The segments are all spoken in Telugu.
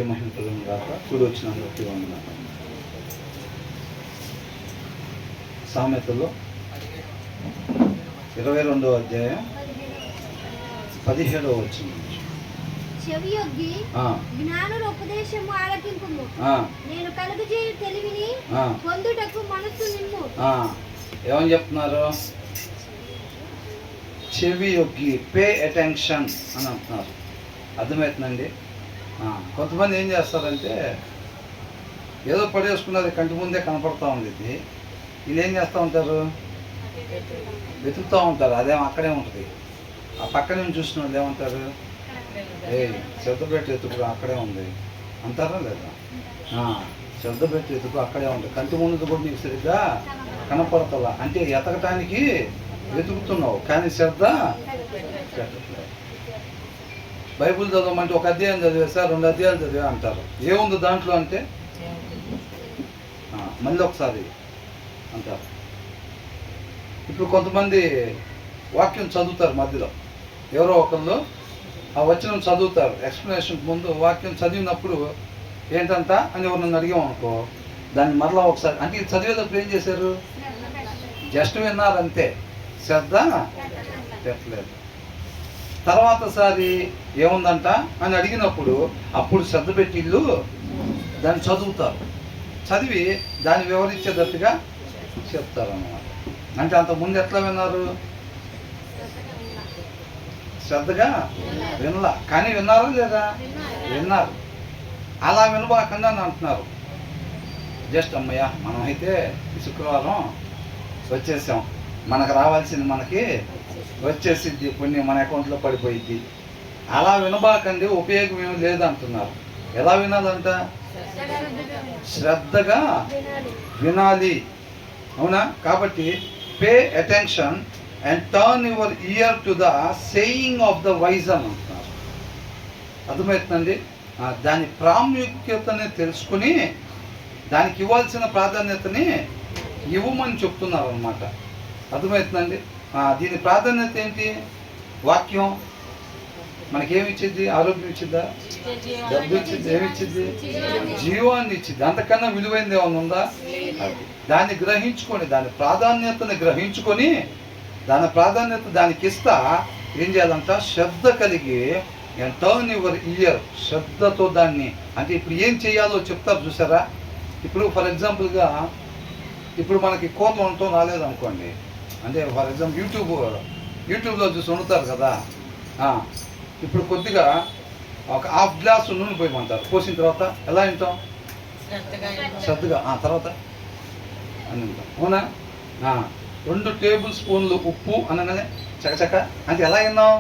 మహిమకరం గాక. కూడి వచ్చిన అందరికీ వందనాలు. సామెతలో 22వ అధ్యాయం 17వ వచనం. చెవియొగ్గి జ్ఞానుల ఉపదేశము ఆలకింపుము. నేను కలుగజేయు తెలివిని పొందుటకు మనస్సు నిమ్ము. ఏమని చెప్తున్నారు? చెవి యొగ్గి, పే అటెన్షన్ అని అంటున్నారు. అర్థమవుతుందండి. కొంతమంది ఏం చేస్తారంటే ఏదో పడేసుకున్నది కంటి ముందే కనపడుతూ ఉంది. వీళ్ళు ఏం చేస్తూ ఉంటారు? వెతుకుతూ ఉంటారు. అదేమో అక్కడే ఉంటుంది. ఆ పక్క నుంచి చూసిన వాళ్ళు ఏమంటారు? శ్రద్ధ పెట్టి ఎత్తుకు అక్కడే ఉంది అంటారా లేదా? శ్రద్ధ పెట్టి ఎత్తుకు అక్కడే ఉంది. కంటి ముందు కూడా నీకు సరిగ్గా కనపడతావా అంటే ఎతకటానికి వెతుకుతున్నావు, కానీ శ్రద్ధ పెట్టట్లేదు. బైబుల్ చదవమంటే ఒక అధ్యాయం చదివేసా, 2 అధ్యాయాలు చదివా అంటారు. ఏముంది దాంట్లో అంటే మళ్ళీ ఒకసారి అంటారు. ఇప్పుడు కొంతమంది వాక్యం చదువుతారు, మధ్యలో ఎవరో ఒకళ్ళు ఆ వచనం చదువుతారు. ఎక్స్ప్లెనేషన్ ముందు వాక్యం చదివినప్పుడు ఏంటంట అని ఎవరు అడిగామనుకో, దాన్ని మరలా ఒకసారి అంటే ఇది చదివేటప్పుడు ఏం చేశారు? జస్ట్ విన్నారంతే, శ్రద్ధ పెట్టలేదు. తర్వాతసారి ఏముందంట అని అడిగినప్పుడు అప్పుడు శ్రద్ధ పెట్టి ఇల్లు దాన్ని చదువుతారు. చదివి దాన్ని వివరించేటట్టుగా చెప్తారు అన్నమాట. అంటే అంతకుముందు ఎట్లా విన్నారు? శ్రద్ధగా వినలా, కానీ విన్నారా లేదా? విన్నారు. అలా వినబాకుండా అని అంటున్నారు. జస్ట్ అమ్మయ్య మనమైతే శుక్రవారం వచ్చేసాం, మనకు రావాల్సింది మనకి వచ్చేసిద్ది, పుణ్యం మన అకౌంట్లో పడిపోయిద్ది. అలా వినబాకండి, ఉపయోగం ఏమి లేదంటున్నారు. ఎలా వినాలంట? శ్రద్ధగా వినాలి. అవునా? కాబట్టి pay attention and turn your year to the saying of the wise అని అంటున్నారు. అర్థమవుతుందండి. దాని ప్రాముఖ్యతని తెలుసుకుని దానికి ఇవ్వాల్సిన ప్రాధాన్యతని ఇవ్వమని చెప్తున్నారు అన్నమాట. అర్థమవుతుందండి. దీని ప్రాధాన్యత ఏంటి? వాక్యం మనకేమిచ్చింది? ఆరోగ్యం ఇచ్చిందా? డబ్బు ఇచ్చింది. ఏమిచ్చింది? జీవాన్ని ఇచ్చింది. అంతకన్నా విలువైంది ఏమైనా ఉందా? దాన్ని గ్రహించుకొని, దాని ప్రాధాన్యతని గ్రహించుకొని, దాని ప్రాధాన్యత దానికి ఇస్తా ఏం చేయాలంట? శ్రద్ధ కలిగి టర్న్ యువర్ ఇయర్, శ్రద్ధతో దాన్ని అంటే ఇప్పుడు ఏం చేయాలో చెప్తారు చూసారా? ఇప్పుడు ఫర్ ఎగ్జాంపుల్గా ఇప్పుడు మనకి కోత ఉండటం రాలేదనుకోండి, అంటే ఫర్ ఎగ్జాంపుల్ యూట్యూబ్లో చూసి వండుతారు కదా. ఇప్పుడు కొద్దిగా ఒక హాఫ్ గ్లాస్ నూనె పోయమంటారు. పోసిన తర్వాత ఎలా వింటాం? శ్రద్ధగా. తర్వాత అని వింటాం. అవునా? 2 టేబుల్ స్పూన్లు ఉప్పు అనగానే చకచక అంటే ఎలా విన్నాం?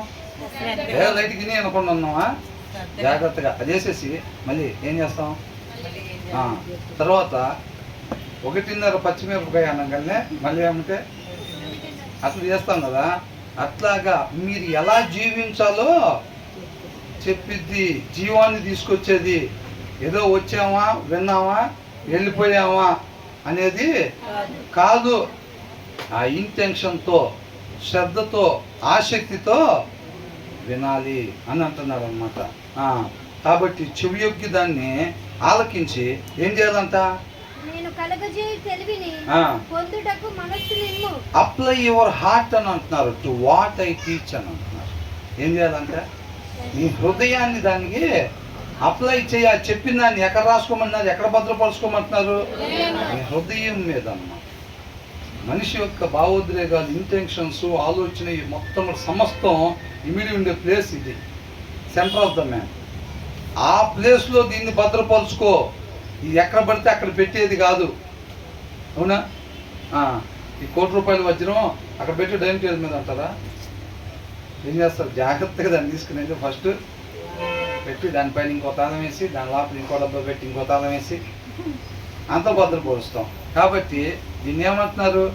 లైట్ గిని అనుకుండా ఉన్నామా? జాగ్రత్తగా అది వేసేసి మళ్ళీ ఏం చేస్తాం? తర్వాత 1.5 పచ్చిమిరపకాయ అనగానే మళ్ళీ ఏమంటే అట్లా చేస్తాం కదా. అట్లాగా మీరు ఎలా జీవించాలో చెప్పిద్ది, జీవాన్ని తీసుకొచ్చేది. ఏదో వచ్చామా, విన్నామా, వెళ్ళిపోయామా అనేది కాదు. ఆ ఇంటెన్షన్తో, శ్రద్ధతో, ఆసక్తితో వినాలి అని అంటున్నారు అన్నమాట. కాబట్టి చెవియొగ్గి దాన్ని ఆలకించి ఏం చేయాలంట? అప్లై యువర్ హార్ట్ అని అంటున్నారు. టు వాట్ ఐ టీచ్ అని అంటున్నారు. ఏం చేయాలంటే నీ హృదయాన్ని దానికి అప్లై చేయాలి. చెప్పిన దాన్ని ఎక్కడ రాసుకోమంటున్నారు? ఎక్కడ భద్రపరుచుకోమంటున్నారు? నీ హృదయం మీద అన్నమాట. మనిషి యొక్క భావోద్రేకాలు, ఇంటెన్షన్స్, ఆలోచన మొత్తం సమస్తం ఇమిడి ఉండే ప్లేస్ ఇది, సెంటర్ ఆఫ్ ద మ్యాన్. ఆ ప్లేస్లో దీన్ని భద్రపరుచుకో. ఇది ఎక్కడ పడితే అక్కడ పెట్టేది కాదు. అవునా? ఈ ₹1 వజ్రం అక్కడ పెట్టి డైనింగ్ టేబుల్ మీద అంటారా? ఏం చేస్తారు? జాగ్రత్తగా దాన్ని తీసుకునేది ఫస్ట్ పెట్టి దానిపైన ఇంకో తాళం వేసి, దాని లోపల ఇంకో డబ్బా పెట్టి ఇంకో తాళం వేసి అంత భద్రపరుస్తాం. కాబట్టి దీన్ని ఏమంటున్నారు?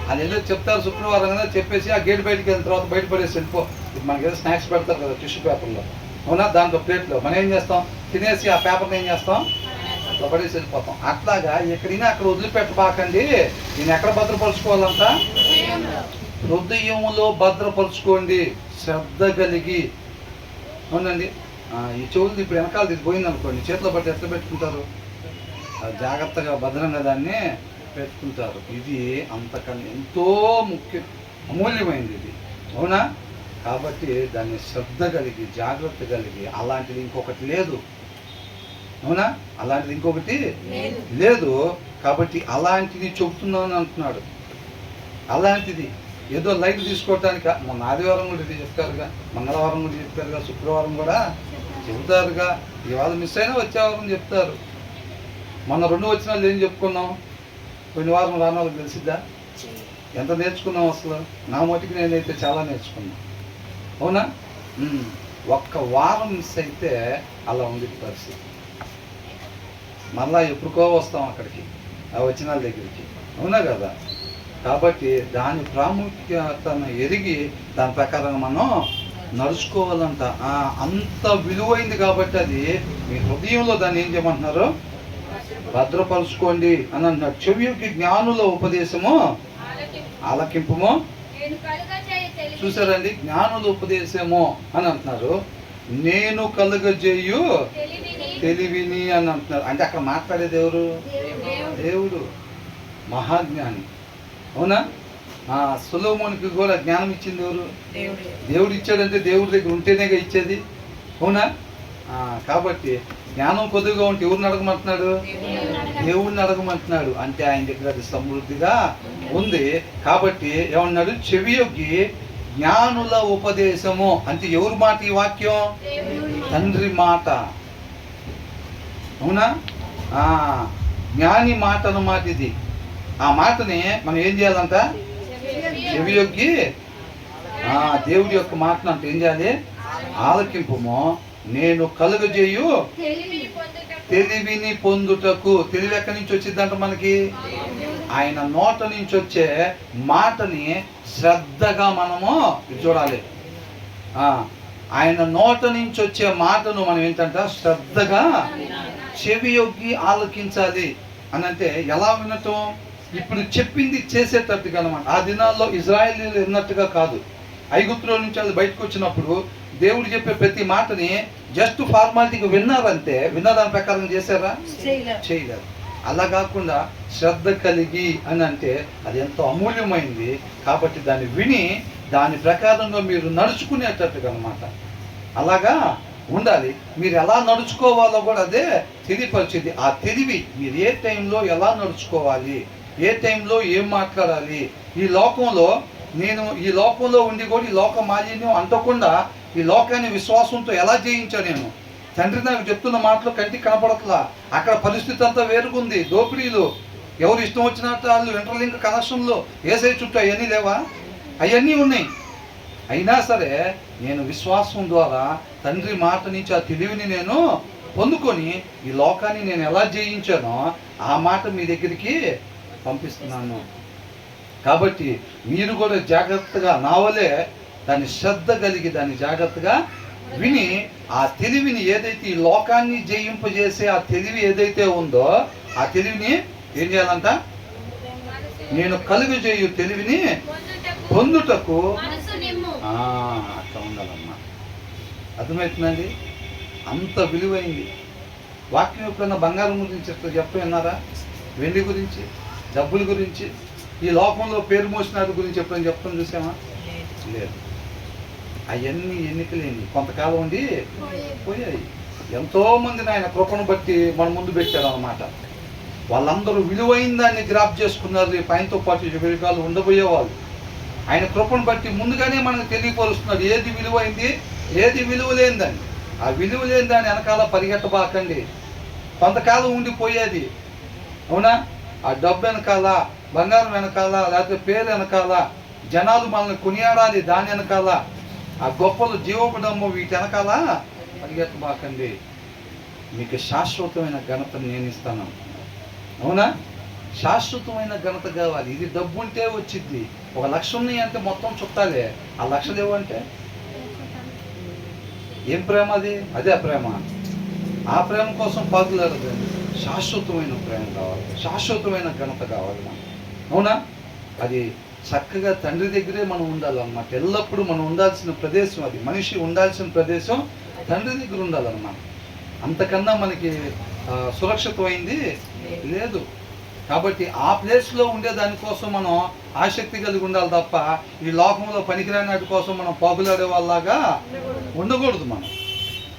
అది ఏదో చెప్తారు శుక్రవారం కదా, చెప్పేసి ఆ గేట్ బయటికి వెళ్ళిన తర్వాత బయటపడేసి వెళ్ళిపో. మనకి ఏదో స్నాక్స్ పెడతారు కదా టిష్యూ పేపర్లో, అవునా? దాంట్లో ప్లేట్లో మనం ఏం చేస్తాం? తినేసి ఆ పేపర్ని ఏం చేస్తాం? అట్లా పడేసి వెళ్ళిపోతాం. అట్లాగా ఎక్కడైనా అక్కడ వదిలిపెట్టబాకండి. దీన్ని ఎక్కడ భద్రపరుచుకోవాలంట? హృదయంలో భద్రపరుచుకోండి, శ్రద్ధ కలిగి. అవునండి. ఈ చెవులు ఇప్పుడు వెనకాల ఇది పోయింది అనుకోండి, చేతిలో పట్టి ఎట్లా పెట్టుకుంటారు? జాగ్రత్తగా భద్రంగా దాన్ని పెట్టుకుంటారు. ఇది అంతకన్నా ఎంతో అమూల్యమైనది ఇది, అవునా? కాబట్టి దాన్ని శ్రద్ధ కలిగి జాగ్రత్త కలిగి, అలాంటిది ఇంకొకటి లేదు, అవునా? అలాంటిది ఇంకొకటి లేదు. కాబట్టి అలాంటిది చెబుతున్నాను అంటున్నాడు. అలాంటిది ఏదో లైట్ తీసుకోవటానికి మొన్న ఆదివారం కూడా ఇది చెప్తారుగా, మంగళవారం కూడా చెప్తారుగా, శుక్రవారం కూడా చెబుతారుగా, ఇవాళ మిస్ అయినా వచ్చే వారం చెప్తారు. మొన్న 2 వచ్చిన వాళ్ళు ఏం చెప్పుకున్నాం? కొన్ని వారం రాని వాళ్ళకి తెలిసిద్దా? ఎంత నేర్చుకున్నాం అసలు? నా మటుకు నేనైతే చాలా నేర్చుకున్నాను, అవునా? ఒక్క వారం మిస్ అయితే అలా ఉంది పరిస్థితి. మళ్ళా ఎప్పుడుకో వస్తాం అక్కడికి, ఆ వచ్చిన వాళ్ళ దగ్గరికి, అవునా కదా? కాబట్టి దాని ప్రాముఖ్యతను ఎరిగి దాని ప్రకారంగా మనం నడుచుకోవాలంట. అంత విలువైంది కాబట్టి అది మీ హృదయంలో దాన్ని ఏం చేయమంటున్నారు? భద్రపరుచుకోండి అని అంటున్నాడు. చెవికి జ్ఞానుల ఉపదేశము ఆలకింపుము. చూసారండి, జ్ఞానుల ఉపదేశము అని అంటున్నారు. నేను కలుగజేయు తెలివిని అని అంటున్నారు. అంటే అక్కడ మాట్లాడేది ఎవరు? దేవుడు, మహాజ్ఞాని, అవునా? సొలొమోనుకి కూడా జ్ఞానం ఇచ్చింది ఎవరు? దేవుడు ఇచ్చాడంటే దేవుడి దగ్గర ఉంటేనేగా ఇచ్చేది, అవునా? కాబట్టి జ్ఞానం కొద్దిగా ఉంటే ఎవరిని అడగమంటున్నాడు? దేవుడిని అడగమంటున్నాడు. అంటే ఆయన దగ్గర అది సమృద్ధిగా ఉంది. కాబట్టి ఏమన్నాడు? చెవియొగ్గి జ్ఞానుల ఉపదేశము. అంటే ఎవరి మాట ఈ వాక్యం? తండ్రి మాట, అవునా? జ్ఞాని మాట అన్నమాట ఇది. ఆ మాటని మనం ఏం చేయాలంట? చెవియొగ్గి దేవుడి యొక్క మాటను అంటే ఏం చేయాలి? ఆలకింపుము. నేను కలుగజేయు తెలివిని పొందుటకు. తెలివి ఎక్కడి నుంచి వచ్చిందంట మనకి? ఆయన నోట నుంచి వచ్చే మాటని శ్రద్ధగా మనము చూడాలి. ఆయన నోట నుంచి వచ్చే మాటను మనం ఏంటంట? శ్రద్ధగా చెవియొగ్గి ఆలకించాలి అని. అంటే ఎలా వినటం? ఇప్పుడు చెప్పింది చేసేటట్టుగా అన్నమాట. ఆ దినాల్లో ఇజ్రాయేలీలు విన్నట్టుగా కాదు. ఐగుప్తులో నుంచి వాళ్ళు బయటకు వచ్చినప్పుడు దేవుడు చెప్పే ప్రతి మాటని జస్ట్ ఫార్మాలిటీగా విన్నారంతే. విన్నదాని ప్రకారం చేశారా? చేయలేదు. అలా కాకుండా శ్రద్ధ కలిగి అని అంటే అది ఎంతో అమూల్యమైంది. కాబట్టి దాన్ని విని దాని ప్రకారంగా మీరు నడుచుకునేటట్టుగా అన్నమాట. అలాగా ఉండాలి. మీరు ఎలా నడుచుకోవాలో కూడా అదే తెలియపరిచేది. ఆ తెలివి మీరు ఏ టైంలో ఎలా నడుచుకోవాలి, ఏ టైంలో ఏం మాట్లాడాలి. నేను ఈ లోకంలో ఉండి కూడా ఈ లోక మాలిన్యం అంటకుండా ఈ లోకాన్ని విశ్వాసంతో ఎలా జయించా నేను? తండ్రి నాకు చెప్తున్న మాటలు కంటికి కనపడట్లా. అక్కడ పరిస్థితి అంతా వేరుగుంది. దోపిడీలు, ఎవరు ఇష్టం వచ్చినట్టు వాళ్ళు ఇంటర్లింక్ కనెక్షన్లు, ఏసై చుట్టూ అవన్నీ లేవా? అవన్నీ ఉన్నాయి. అయినా సరే నేను విశ్వాసం ద్వారా తండ్రి మాట నుంచి ఆ తెలివిని నేను పొందుకొని ఈ లోకాన్ని నేను ఎలా జయించానో ఆ మాట మీ దగ్గరికి పంపిస్తున్నాను. కాబట్టి మీరు కూడా జాగ్రత్తగా నా వలే దాన్ని శ్రద్ధ కలిగి దాన్ని జాగ్రత్తగా విని ఆ తెలివిని ఏదైతే ఈ లోకాన్ని జయింపజేసే ఆ తెలివి ఏదైతే ఉందో ఆ తెలివిని ఏం చేయాలంట? నేను కలుగజేయు తెలివిని పొందుటకు అట్లా ఉండాలన్నమాట. అర్థమవుతుందండి? అంత విలువైంది వాక్యం. ఎప్పుడన్నా బంగారం గురించి విన్నారా? వెండి గురించి, డబ్బుల గురించి, ఈ లోకంలో పేరు మోసిన గురించి ఎప్పుడైనా చెప్తాను చూసామా? లేదు. అవన్నీ ఎన్నికలేని కొంతకాలం ఉండి పోయాయి. ఎంతోమందిని ఆయన కృపను బట్టి మన ముందు పెట్టారు అన్నమాట. వాళ్ళందరూ విలువైన దాన్ని గ్రాప్ చేసుకున్నారు. ఆయనతో పాటు వెలుగాలు ఉండబోయేవాళ్ళు. ఆయన కృపను బట్టి ముందుగానే మనకు తెలియపరుస్తున్నాడు ఏది విలువైంది, ఏది విలువ లేనిదని. ఆ విలువ లేని దాన్ని వెనకాల పరిగెట్టబాకండి. కొంతకాలం ఉండిపోయేది, అవునా? ఆ డబ్బు వెనకాల, బంగారం వెనకాల, లేకపోతే పేరు వెనకాల, జనాలు మనల్ని కొనియాడాలి దాని వెనకాల, ఆ గొప్పలు జీవోపడము వీటి వెనకాల పరిగెత్తబాకండి. మీకు శాశ్వతమైన ఘనతను నేను ఇస్తాను, అవునా? శాశ్వతమైన ఘనత కావాలి. ఇది డబ్బు ఉంటే వచ్చింది. 1 లక్ష ఉన్నాయి అంటే మొత్తం చుట్టాలే. ఆ లక్షలు ఏవంటే ఏం ప్రేమ? అదే ప్రేమ. ఆ ప్రేమ కోసం పాకులాడదు. శాశ్వతమైన ప్రేమ కావాలి, శాశ్వతమైన ఘనత కావాలి మనం, అవునా? అది చక్కగా తండ్రి దగ్గరే మనం ఉండాలన్నమాట. ఎల్లప్పుడూ మనం ఉండాల్సిన ప్రదేశం అది. మనిషి ఉండాల్సిన ప్రదేశం తండ్రి దగ్గర ఉండాలన్నమాట. అంతకన్నా మనకి సురక్షితమైంది లేదు. కాబట్టి ఆ ప్లేస్లో ఉండే దానికోసం మనం ఆసక్తి కలిగి ఉండాలి తప్ప ఈ లోకంలో పనికిరాని వాటి కోసం మనం పాకులాడే వాళ్ళలాగా ఉండకూడదు మనం.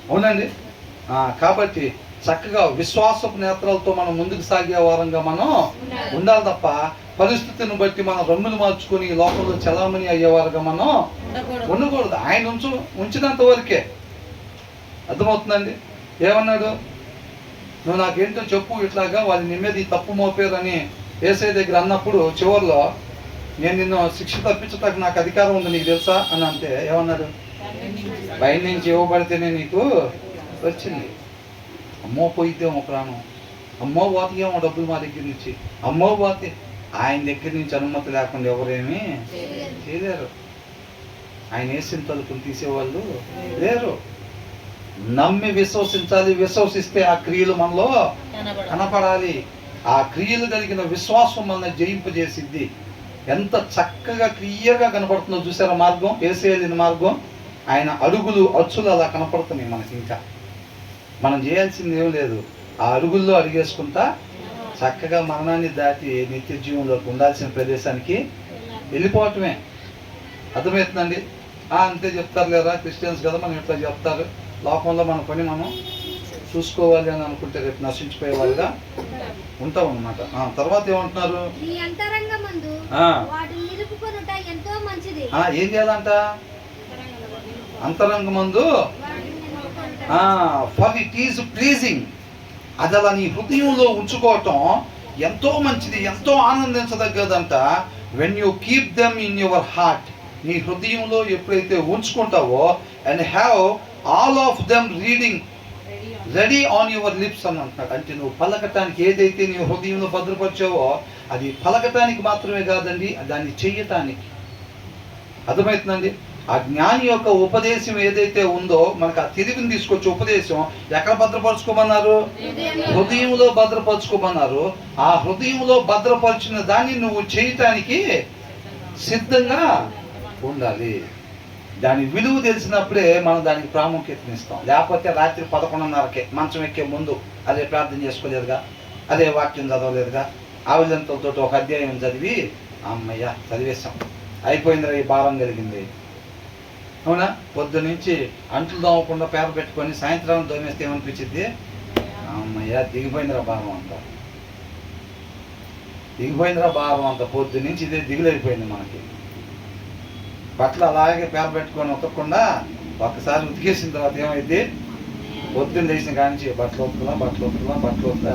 అవునండి. కాబట్టి చక్కగా విశ్వాసపు నేత్రాలతో మనం ముందుకు సాగే వారంగా మనం ఉండాలి తప్ప పరిస్థితిని బట్టి మనం రంగులు మార్చుకొని ఈ లోకంలో చలామణి అయ్యేవారుగా మనం ఉండకూడదు. ఆయన ఉంచినంత వరకే. అర్థమవుతుందండి. ఏమన్నాడు? నువ్వు నాకేంటో చెప్పు, ఇట్లాగా వాళ్ళు నీ మీద ఈ తప్పు మోపారని యేసయ్య దగ్గర అన్నప్పుడు చివరిలో నేను నిన్ను శిక్ష తప్పించటానికి నాకు అధికారం ఉంది, నీకు తెలుసా అని అంటే ఏమన్నాడు? బయట నుంచి ఇవ్వబడితేనే నీకు వచ్చింది. అమ్మో పోయిద్దేమో ప్రాణం, అమ్మో పోతేమో డబ్బులు మా దగ్గర నుంచి, అమ్మో పోతే ఆయన దగ్గర నుంచి అనుమతి లేకుండా ఎవరేమీ చేయలేరు. ఆయన వేసిన తలుపులు తీసేవాళ్ళు లేరు. నమ్మి విశ్వసించాలి. విశ్వసిస్తే ఆ క్రియలు మనలో కనపడాలి. ఆ క్రియలు కలిగిన విశ్వాసం మన జయింపజేసిద్ది. ఎంత చక్కగా క్లియర్గా కనపడుతుందో చూసారా మార్గం, యేసయ్య మార్గం. ఆయన అడుగులు అచ్చులు అలా కనపడుతున్నాయి మనకి. ఇంకా మనం చేయాల్సింది ఏం లేదు, ఆ అడుగుల్లో అడిగేసుకుంటా చక్కగా మరణాన్ని దాటి నిత్య జీవంలోకి ఉండాల్సిన ప్రదేశానికి వెళ్ళిపోవటమే. అర్థమవుతుందండి. అంతే చెప్తారు లేదా, క్రిస్టియన్స్ కదా మనం ఇట్లా చెప్తారు. లోకంలో మన పని మనం చూసుకోవాలి అని అనుకుంటే రేపు నశించిపోయే వాళ్ళుగా ఉంటాం అన్నమాట. తర్వాత ఏమంటున్నారు? ఏం చేయాలంట? అంతరంగమందు ఫర్ ఇట్ ఈజ్ ప్లీజింగ్. అది అలా నీ హృదయంలో ఉంచుకోవటం ఎంతో మంచిది, ఎంతో ఆనందించదగ్గదంట. When you keep them in your heart, నీ హృదయంలో ఎప్పుడైతే ఉంచుకుంటావో, and have all of them reading ready on your lips అని అంటున్నాడు. అంటే నువ్వు పలకటానికి ఏదైతే నీ హృదయంలో భద్రపరిచావో అది పలకటానికి మాత్రమే కాదండి, దాన్ని చెయ్యటానికి. అర్థమవుతుందండి. ఆ జ్ఞాని యొక్క ఉపదేశం ఏదైతే ఉందో మనకు ఆ తిరిగిని తీసుకొచ్చే ఉపదేశం ఎక్కడ భద్రపరచుకోమన్నారు? హృదయంలో భద్రపరచుకోమన్నారు. ఆ హృదయంలో భద్రపరిచిన దాన్ని నువ్వు చేయటానికి సిద్ధంగా ఉండాలి. దాని విలువ తెలిసినప్పుడే మనం దానికి ప్రాముఖ్యతనిస్తాం. లేకపోతే రాత్రి 11:30కే మంచం ఎక్కే ముందు అదే ప్రార్థన చేసుకోలేదుగా, అదే వాక్యం చదవలేదుగా, ఆవిలంతలతో ఒక అధ్యాయం చదివి అమ్మయ్య చదివేశాం, అయిపోయిందిరా ఈ భారం కలిగింది. అవునా? పొద్దు నుంచి అంట్లు దోమకుండా పేర పెట్టుకొని సాయంత్రం దోమేస్తే ఏమనిపించింది? అమ్మయ్య దిగిపోయిందిరా భారం అంతా, దిగిపోయిందిరా భారం అంతా. పొద్దు నుంచి ఇదే దిగులైపోయింది మనకి. బట్టలు అలాగే పేర పెట్టుకొని ఉతకకుండా ఒక్కసారి ఉతికేసిన తర్వాత ఏమైంది? పొద్దున్న లేచిన కానించి బట్టలు ఉతుకులా.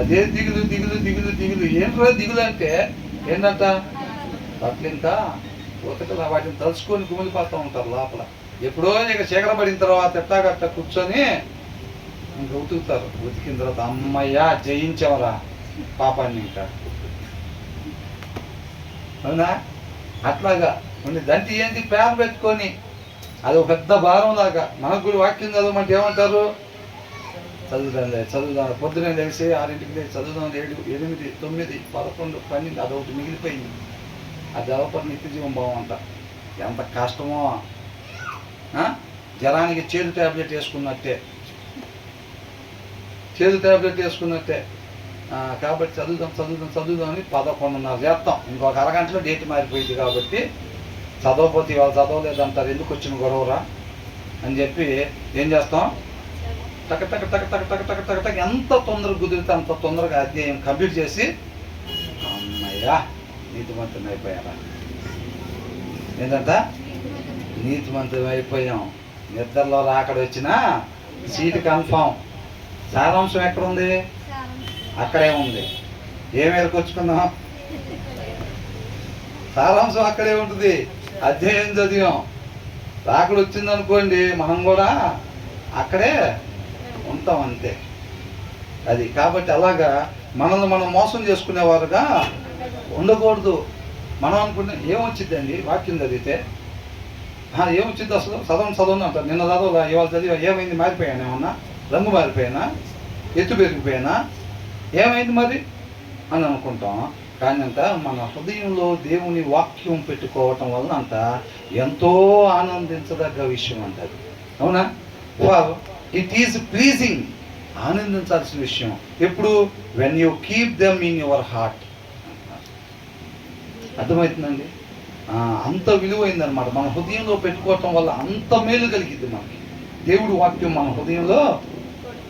అదే దిగులు దిగులు దిగులు దిగులు. ఏంట్రా దిగులు అంటే ఏంటంట? బట్టలు ఇంకా ఉతకలా, వాటిని తలుచుకొని కుమిలిపోతూ ఉంటారు లోపల. ఎప్పుడో ఇక చీకట పడిన తర్వాత ఎట్టాగట్ట కూర్చొని ఇంకా ఉతుకుతారు. ఉతికిన తర్వాత అమ్మయ్య జయించవరా పాపాన్ని. ఇంకా అవునా? అట్లాగా ఉండి దంటి ఏంటి పేర పెట్టుకొని అది ఒక పెద్ద భారం లాగా. మనకు కూడా వాక్యం చదవమంటే ఏమంటారు? చదువుదాం పొద్దునే లేచి 6ంటికి లేచి చదువుదాం, 7, 8, 9, 11, 12 అదొకటి మిగిలిపోయింది. అది చదవపడి నిత్య జీవం బాగుంట. ఎంత కష్టమో. జ్వరానికి చేదు ట్యాబ్లెట్ వేసుకున్నట్టే, కాబట్టి చదువుదాం అని 11:30 చేస్తాం. ఇంకొక అరగంటలో డేట్ మారిపోయింది కాబట్టి చదవకపోతే ఇవాళ చదవలేదంటారు, ఎందుకు వచ్చిన గొడవరా అని చెప్పి ఏం చేస్తాం? టక ఎంత తొందరగా కుదిరితే అంత తొందరగా అధ్యాయం కంప్లీట్ చేసి అమ్మయ్యా నీతిమంతుని అయిపోయారా. ఏంటంట? నీతిమంతుని అయిపోయాం. నిద్రలో రాకడ వచ్చినా సీటు కన్ఫామ్. సారాంశం ఎక్కడుంది? అక్కడే ఉంది. ఏమేరకు వచ్చుకుందాం? సారాంశం అక్కడే ఉంటుంది. అధ్యాయం చదివాం, రాకడ వచ్చిందనుకోండి మనం కూడా అక్కడే ఉంటాం అంతే. అది కాబట్టి అలాగా మనల్ని మనం మోసం చేసుకునేవారుగా ఉండకూడదు. మనం అనుకుంటే ఏమొచ్చిందండి వాక్యం చదివితే? ఏమొచ్చింది అసలు? చదవను అంటారు. నిన్న చదవలా, ఇవాళ చదివా, ఏమైంది? మారిపోయాను, ఏమన్నా రంగు మారిపోయానా, ఎత్తు పెరిగిపోయానా, ఏమైంది మరి అని అనుకుంటాం. కానీ అంట మన హృదయంలో దేవుని వాక్యం పెట్టుకోవటం వలన అంట ఎంతో ఆనందించదగ్గ విషయం అంటది. అవునా? వారు ఇట్ ఈజ్ ప్లీజింగ్, ఆనందించాల్సిన విషయం ఎప్పుడు, when you keep them in your heart. అర్థమవుతుందండి? అంత విలువైందనమాట. మన హృదయంలో పెట్టుకోవటం వల్ల అంత మేలు కలిగింది మనకి, దేవుడి వాక్యం మన హృదయంలో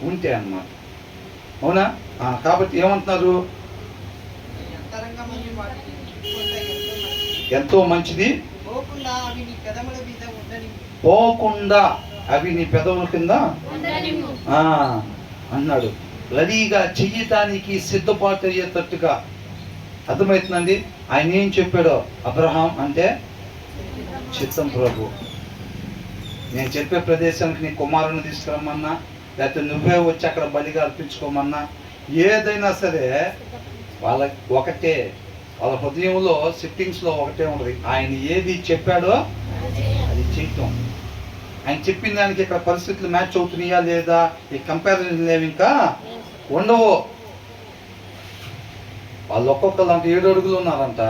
ఉంటే అన్నమాట. అవునా? కాబట్టి ఏమంటున్నారు, ఎంతో మంచిది పోకుండా అవి నీ పెదవుల కింద అన్నాడు. రెడీగా చెయ్యటానికి సిద్ధపాటు అయ్యేటట్టుగా. అర్థమవుతుందండి? ఆయన ఏం చెప్పాడో, అబ్రహాం అంటే చిత్తం ప్రభు, నేను చెప్పే ప్రదేశానికి నీ కుమారుని తీసుకురమ్మన్నా, లేకపోతే నువ్వే వచ్చి అక్కడ బలిగా అర్పించుకోమన్నా, ఏదైనా సరే వాళ్ళకి ఒకటే, వాళ్ళ హృదయంలో సిట్టింగ్స్లో ఒకటే ఉంటుంది, ఆయన ఏది చెప్పాడో అది చేయటం. ఆయన చెప్పిన దానికి ఇక్కడ పరిస్థితులు మ్యాచ్ అవుతున్నాయా లేదా, ఈ కంపారిజన్ లేవు, ఇంకా ఉండవు. వాళ్ళు ఒక్కొక్కరు అంటే 7 అడుగులు ఉన్నారంట,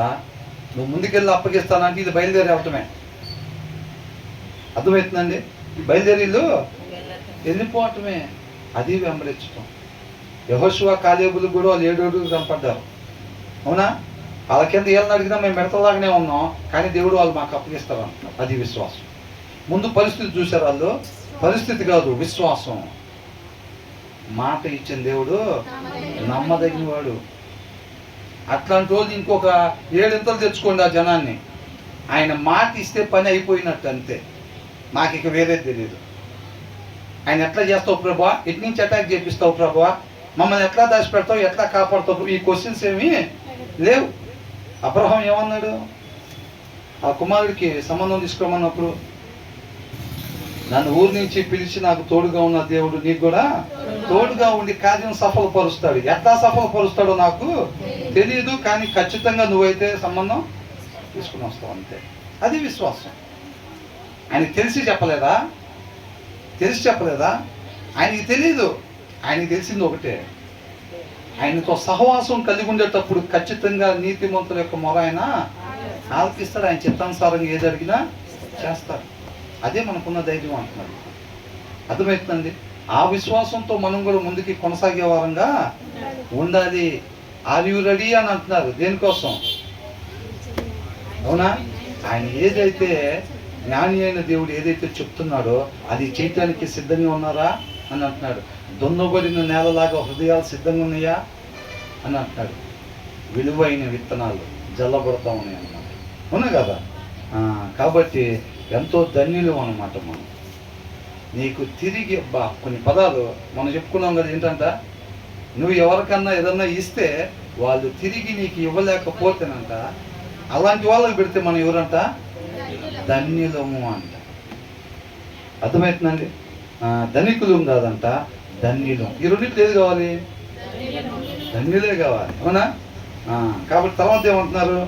నువ్వు ముందుకెళ్ళి అప్పగిస్తానంటే ఇది బయలుదేరి అవటమే. అర్థమవుతుందండి? ఈ బయలుదేరిలు వెళ్ళిపోవటమే, అది వెంబడించటం. యెహోషువ కాలేబులు కూడా వాళ్ళు 7 అడుగులు కనపడ్డారు. అవునా? వాళ్ళ కింద ఏళ్ళని అడిగినా మేము మెడతలాగానే ఉన్నాం, కానీ దేవుడు వాళ్ళు మాకు అప్పగిస్తారంట. అది విశ్వాసం. ముందు పరిస్థితి చూశారు వాళ్ళు, పరిస్థితి కాదు విశ్వాసం. మాట ఇచ్చిన దేవుడు నమ్మదగిన వాడు. అట్లాంటి రోజు ఇంకొక 7 ఇంతలు తెచ్చుకోండి ఆ జనాన్ని, ఆయన మాట ఇస్తే పని అయిపోయినట్టు అంతే. నాకు ఇక వేరేది తెలియదు. ఆయన ఎట్లా చేస్తావు ప్రభా, ఎటు నుంచి అటాక్ చేపిస్తావు ప్రభా, మమ్మల్ని ఎట్లా దాచిపెడతావు, ఎట్లా కాపాడుతావు, ఈ క్వశ్చన్స్ ఏమీ లేవు. అబ్రహాం ఏమన్నాడు, ఆ కుమారుడికి సంబంధం తీసుకోమన్నప్పుడు, నన్ను ఊరి నుంచి పిలిచి నాకు తోడుగా ఉన్న దేవుడు నీకు కూడా తోడుగా ఉండి కార్యం సఫలపరుస్తాడు. ఎట్లా సఫలపరుస్తాడో నాకు తెలియదు, కానీ ఖచ్చితంగా నువ్వైతే సంబంధం తీసుకుని వస్తావు అంతే. అది విశ్వాసం. ఆయనకి తెలిసి చెప్పలేదా, ఆయనకి తెలీదు, ఆయనకి తెలిసింది ఒకటే, ఆయనతో సహవాసం కలిగి ఉండేటప్పుడు ఖచ్చితంగా నీతిమంతుల యొక్క మొర ఆయన ఆలకిస్తాడు. ఆయన చిత్తానుసారంగా ఏది అడిగినా చేస్తాడు. అదే మనకున్న ధైర్యం అంటున్నాడు. అర్థమవుతుందండి? ఆ విశ్వాసంతో మనం కూడా ముందుకి కొనసాగే వారంగా ఉండాలి. ఆర్ యు రెడీ అని అంటున్నారు. దేనికోసం? అవునా? ఆయన ఏదైతే జ్ఞాని అయిన దేవుడు ఏదైతే చెప్తున్నాడో అది చేయటానికి సిద్ధంగా ఉన్నారా అని అంటున్నాడు. దున్నబడిన నేలలాగా హృదయాలు సిద్ధంగా ఉన్నాయా అని అంటున్నాడు. విలువైన విత్తనాలు జల్లబడతా ఉన్నాయి అన్నమాట. అవునా కదా? కాబట్టి ఎంతో ధన్యులు అన్నమాట మనం. నీకు తిరిగి కొన్ని పదాలు మనం చెప్పుకున్నాం కదా, ఏంటంట, నువ్వు ఎవరికన్నా ఏదన్నా ఇస్తే వాళ్ళు తిరిగి నీకు ఇవ్వలేకపోతేనంట, అలాంటి వాళ్ళకి పెడితే మనం ఎవరంట, ధన్యులము అంట. అర్థమవుతుందండి? ధనికులు కాదంట, ధన్యులం. ఈ రెండింటి ఏది కావాలి? ధన్యులే కావాలి. అవునా? కాబట్టి తర్వాత ఏమంటున్నారు,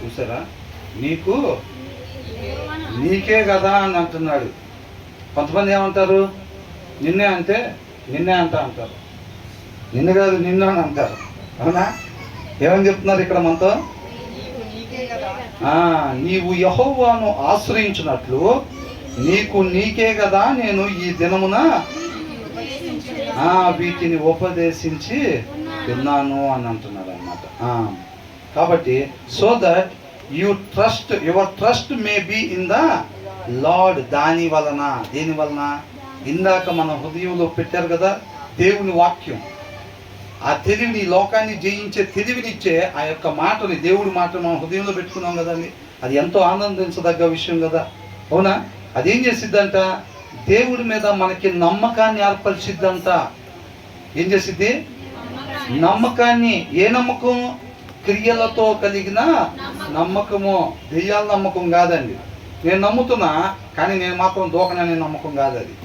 చూసారా, నీకే కదా అని అంటున్నాడు. కొంతమంది ఏమంటారు, నిన్నే అంటే నిన్నే అంటారు, నిన్ను కాదు నిన్ను అని అంటారు. అవునా? ఏమని చెప్తున్నారు ఇక్కడ మనతో, నీవు యెహోవాను ఆశ్రయించినట్లు నీకే కదా నేను ఈ దినమున వీటిని ఉపదేశించి విన్నాను అని అంటున్నాడు అన్నమాట. కాబట్టి so that your trust may be in the lord. దేని వలన ఇందాక మన హృదయంలో పెట్టారు కదా దేవుని వాక్యం. ఆ తెలివిని, లోకాన్ని జయించే తెలివినిచ్చే ఆ యొక్క మాటని, దేవుడి మాట మనం హృదయంలో పెట్టుకున్నాం కదండి. అది ఎంతో ఆనందించదగ్గ విషయం కదా. అవునా? అదేం చేసిద్దంట, దేవుడి మీద మనకి నమ్మకాన్ని ఏర్పరిచిద్దంట. ఏం చేసిద్ది? నమ్మకాన్ని. ఏ నమ్మకం? క్రియలతో కలిగిన నమ్మకము. దెయ్యాల నమ్మకం కాదండి. నేను నమ్ముతున్నా కానీ నేను మాత్రం దూకననే నమ్మకం కాదు అది.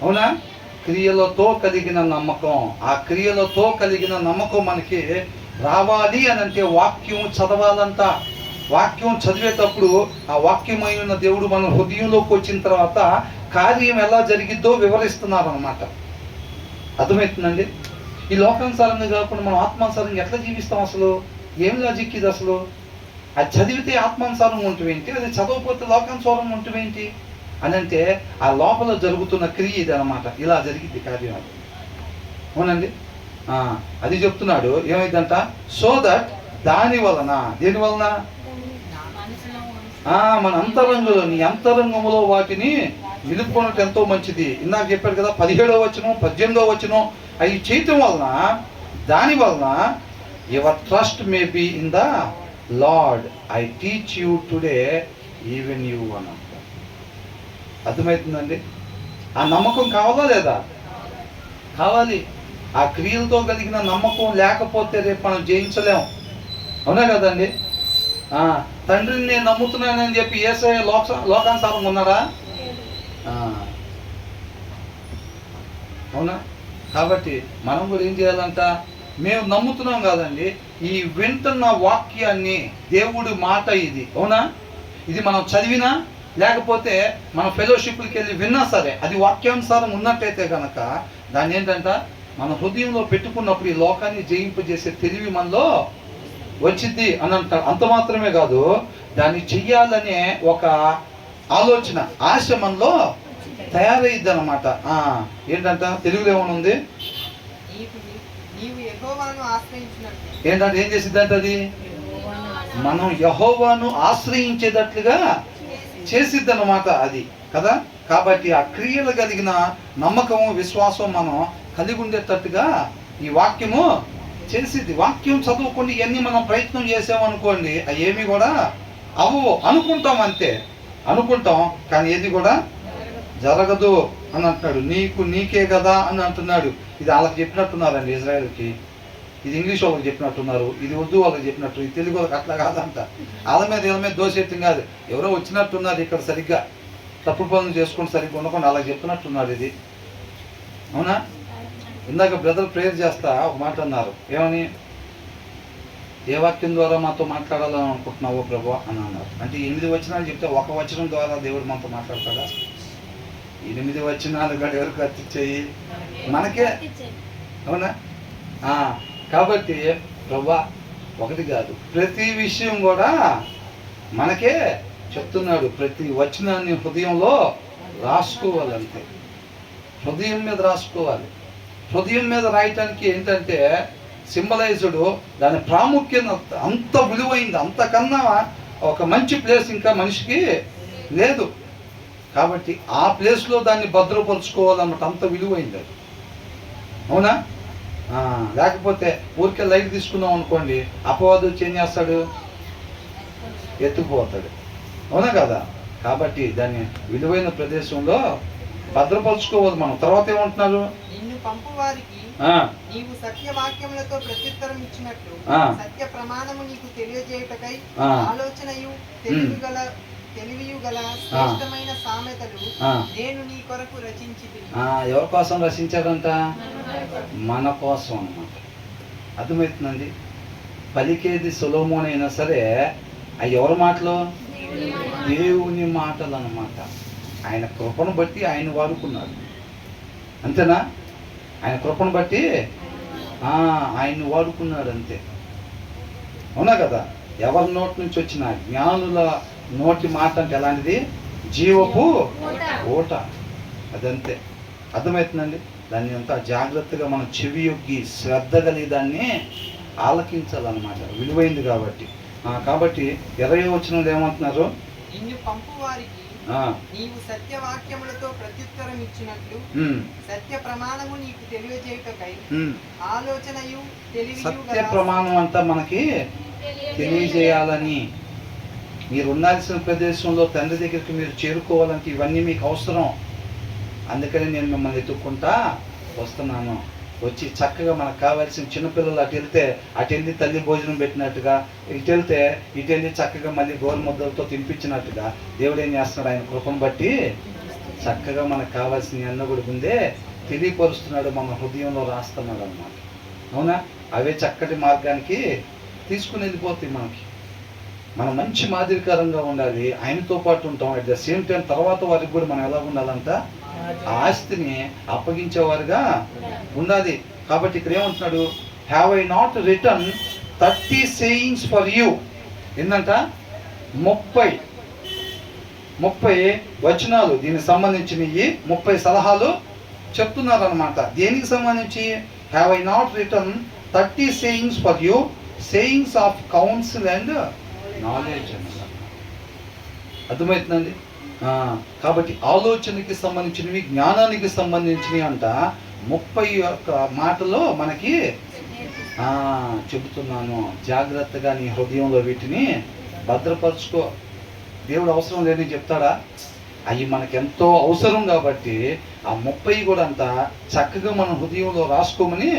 అవునా? క్రియలతో కలిగిన నమ్మకం. ఆ క్రియలతో కలిగిన నమ్మకం మనకి రావాలి అని అంటే వాక్యం చదవాలంట. వాక్యం చదివేటప్పుడు ఆ వాక్యమైన దేవుడు మన హృదయంలోకి వచ్చిన తర్వాత కార్యం ఎలా జరిగిద్దో వివరిస్తున్నారు అన్నమాట. అర్థమవుతుందండి? ఈ లోకానుసారంగా కాకుండా మనం ఆత్మానుసారంగా ఎట్లా జీవిస్తాం? అసలు ఏం లాజిక్ ఇది? అసలు అది చదివితే ఆత్మానుసారం ఉంటుందేంటి, అది చదవకపోతే లోకానుసారం ఉంటుందేంటి అని అంటే ఆ లోపల జరుగుతున్న క్రియ ఇది అనమాట. ఇలా జరిగింది కార్యం అది. అవునండి, అది చెప్తున్నాడు. ఏమైందంట, సో దట్ దాని వలన, దేని వలన, మన అంతరంగంలో, నీ అంతరంగంలో వాటిని నిలుపుకున్నట్టు ఎంతో మంచిది. ఇందాక చెప్పాడు కదా 17వ వచనం 18వ వచనం, అవి చేయటం వలన, దాని వలన your trust may be in the lord I teach you today even you అని. అర్థమవుతుందండి? ఆ నమ్మకం కావాలా లేదా? కావాలి. ఆ క్రియలతో కలిగిన నమ్మకం లేకపోతే రేపు మనం జయించలేము. అవునా కదండి? తండ్రిని నేను నమ్ముతున్నానని చెప్పి యేసయ్య లోకానుసారంగా ఉన్నారా? అవునా? కాబట్టి మనం కూడా ఏం చేయాలంట, మేము నమ్ముతున్నాం కాదండి, ఈ వింటున్న వాక్యాన్ని, దేవుడి మాట ఇది. అవునా? ఇది మనం చదివినా లేకపోతే మన ఫెలోషిప్లకి వెళ్ళి విన్నా సరే, అది వాక్యానుసారం ఉన్నట్టయితే కనుక దాన్ని ఏంటంట, మన హృదయంలో పెట్టుకున్నప్పుడు ఈ లోకాన్ని జయింపజేసే తెలివి మనలో వచ్చింది అని అంటారు. అంత మాత్రమే కాదు, దాన్ని చెయ్యాలనే ఒక ఆలోచన, ఆశ మనలో తయారయ్యిద్ది అనమాట. ఏంటంట, తెలుగులో ఏమనుంది, ఏంటంటే ఏం చేసిద్దంట, అది మనం యెహోవాను ఆశ్రయించేటట్లుగా చేసిద్ది అనమాట అది కదా. కాబట్టి ఆ క్రియలు కలిగిన నమ్మకము, విశ్వాసం మనం కలిగి ఉండేటట్టుగా ఈ వాక్యము చేసిద్ది. వాక్యం చదువుకొని ఇవన్నీ మనం ప్రయత్నం చేసామనుకోండి, అవి ఏమి కూడా అవ్వవు. అనుకుంటాం అంతే, అనుకుంటాం, కానీ ఏది కూడా జరగదు అని అంటున్నాడు. నీకే కదా అని అంటున్నాడు. ఇది వాళ్ళకి చెప్పినట్టున్నారండి, ఇజ్రాయెల్కి. ఇది ఇంగ్లీష్ వాళ్ళకి చెప్పినట్టున్నారు, ఇది ఉర్దూ వాళ్ళకి చెప్పినట్టు, ఇది తెలుగు వాళ్ళకి అట్లా కాదంట. వాళ్ళ మీద వీళ్ళ మీద దోషెత్తం కాదు, ఎవరో వచ్చినట్టున్నారు ఇక్కడ సరిగ్గా తప్పుడు పనులు చేసుకుని సరిగ్గా ఉండకుండా అలా చెప్తున్నట్టున్నారు ఇది. అవునా? ఇందాక బ్రదర్ ప్రేయర్ చేస్తా ఒక మాట అన్నారు, ఏమని, ఏ వాక్యం ద్వారా మాతో మాట్లాడాలని అనుకుంటున్నావో ప్రభు అని అన్నారు. అంటే 8 వచనాలు చెప్తే ఒక వచనం ద్వారా దేవుడు మనతో మాట్లాడతాడా? 8 వచనాలు కూడా ఎవరికి అర్పించాయి? మనకే. అవునా? కాబట్టి ప్రభు ఒకటి కాదు, ప్రతి విషయం కూడా మనకే చెప్తున్నాడు. ప్రతి వచనాన్ని హృదయంలో రాసుకోవాలంటే, హృదయం మీద రాసుకోవాలి. హృదయం మీద రాయటానికి ఏంటంటే సింబలైజ్డ్, దాని ప్రాముఖ్యత అంత విలువైంది, అంతకన్నా ఒక మంచి ప్లేస్ ఇంకా మనిషికి లేదు. కాబట్టి ఆ ప్లేస్లో దాన్ని భద్రపరుచుకోవాలన్నమాట, అంత విలువైంది అది. అవునా? లేకపోతే ఊరికే లైట్ తీసుకున్నాం అనుకోండి, అపవాదు వచ్చి ఏం చేస్తాడు, ఎత్తుకుపోతాడు. అవునా కదా? కాబట్టి దాన్ని విలువైన ప్రదేశంలో భద్రపరుచుకోవాలి మనం. తర్వాత ఏమంటున్నారు, పంపు వారికి నీవు సత్యవాక్యములతో ప్రత్యుత్తరం ఇచ్చినట్లు సత్య ప్రమాణము నీకు తెలియజేయుటకై ఆలోచనయు తెలివియు గల శ్రేష్టమైన సామెతలు నేను నీ కొరకు రచించితిని. ఎవరి కోసం రచించాడంట? మన కోసం అన్నమాట. అర్థమవుతుందండి? పలికేది సొలొమోను అయినా సరే అవి ఎవరి మాటలు? దేవుని మాటలు అన్నమాట. ఆయన కృపను బట్టి ఆయన వాడుకున్నాడు, అంతేనా? ఆయన కృపను బట్టి ఆయన్ని వాడుకున్నాడు, అంతే. అవునా కదా? ఎవరి నోటి నుంచి వచ్చిన జ్ఞానుల నోటి మాట అంటే ఎలాంటిది? జీవపు ఓట, అదంతే. అర్థమవుతుందండి? దాన్ని అంతా జాగ్రత్తగా మనం చెవి యొగ్గి శ్రద్ధ కలిగి దాన్ని ఆలకించాలన్నమాట, విలువైంది కాబట్టి. కాబట్టి 20వ వచనంలో ఏమంటున్నారు, నిన్ను పంపు వారికి నీవు సత్యవాక్యములతో ప్రత్యుత్తరం ఇచ్చినట్లు సత్య ప్రమాణము నీకు తెలియజేయుటకై ఆలోచనయు తెలివియు గల. సత్య ప్రమాణం అంతా మనకి తెలియజేయాలని, మీరు ఉండాల్సిన ప్రదేశంలో తండ్రి దగ్గరికి మీరు చేరుకోవాలంటే ఇవన్నీ మీకు అవసరం. అందుకని నేను మిమ్మల్ని ఎత్తుక్కుంటా వస్తున్నాను. వచ్చి చక్కగా మనకు కావాల్సిన చిన్నపిల్లలు అటు వెళ్ళి తల్లి భోజనం పెట్టినట్టుగా, ఇటు వెళ్ళి చక్కగా మళ్ళీ గోరు ముద్దలతో తినిపించినట్టుగా దేవుడు ఏం చేస్తున్నాడు? ఆయన కృపను బట్టి చక్కగా మనకు కావాల్సిన అన్న కూడా ముందే తెలియపరుస్తున్నాడు, మన హృదయంలో రాస్తున్నాడు అన్నమాట. అవునా? అవే చక్కటి మార్గానికి తీసుకుని వెళ్ళిపోతాయి మనకి. మనం మంచి మాదిరికరంగా ఉండాలి, ఆయనతో పాటు ఉంటాం. అట్ ద సేమ్ టైం తర్వాత వారికి కూడా మనం ఎలా ఉండాలంట? ఆస్తిని అప్పగించేవారుగా ఉండాలి. కాబట్టి ఇక్కడ ఏమంటున్నాడు, have I not return 30 sayings for you. ఏంటంట 30 వచనాలు దీనికి సంబంధించినవి 30 సలహాలు చెప్తున్నారు అనమాట. దేనికి సంబంధించి? Have I not return 30 sayings for you, sayings of council and knowledge అని. అర్థమవుతుందండి? కాబట్టి ఆలోచనకి సంబంధించినవి, జ్ఞానానికి సంబంధించినవి అంట 30 మాటలో మనకి చెబుతున్నాను. జాగ్రత్తగా నీ హృదయంలో వీటిని భద్రపరచుకో. దేవుడు అవసరం లేని చెప్తాడా? అవి మనకెంతో అవసరం కాబట్టి ఆ 30 కూడా అంతా చక్కగా మన హృదయంలో రాసుకోమని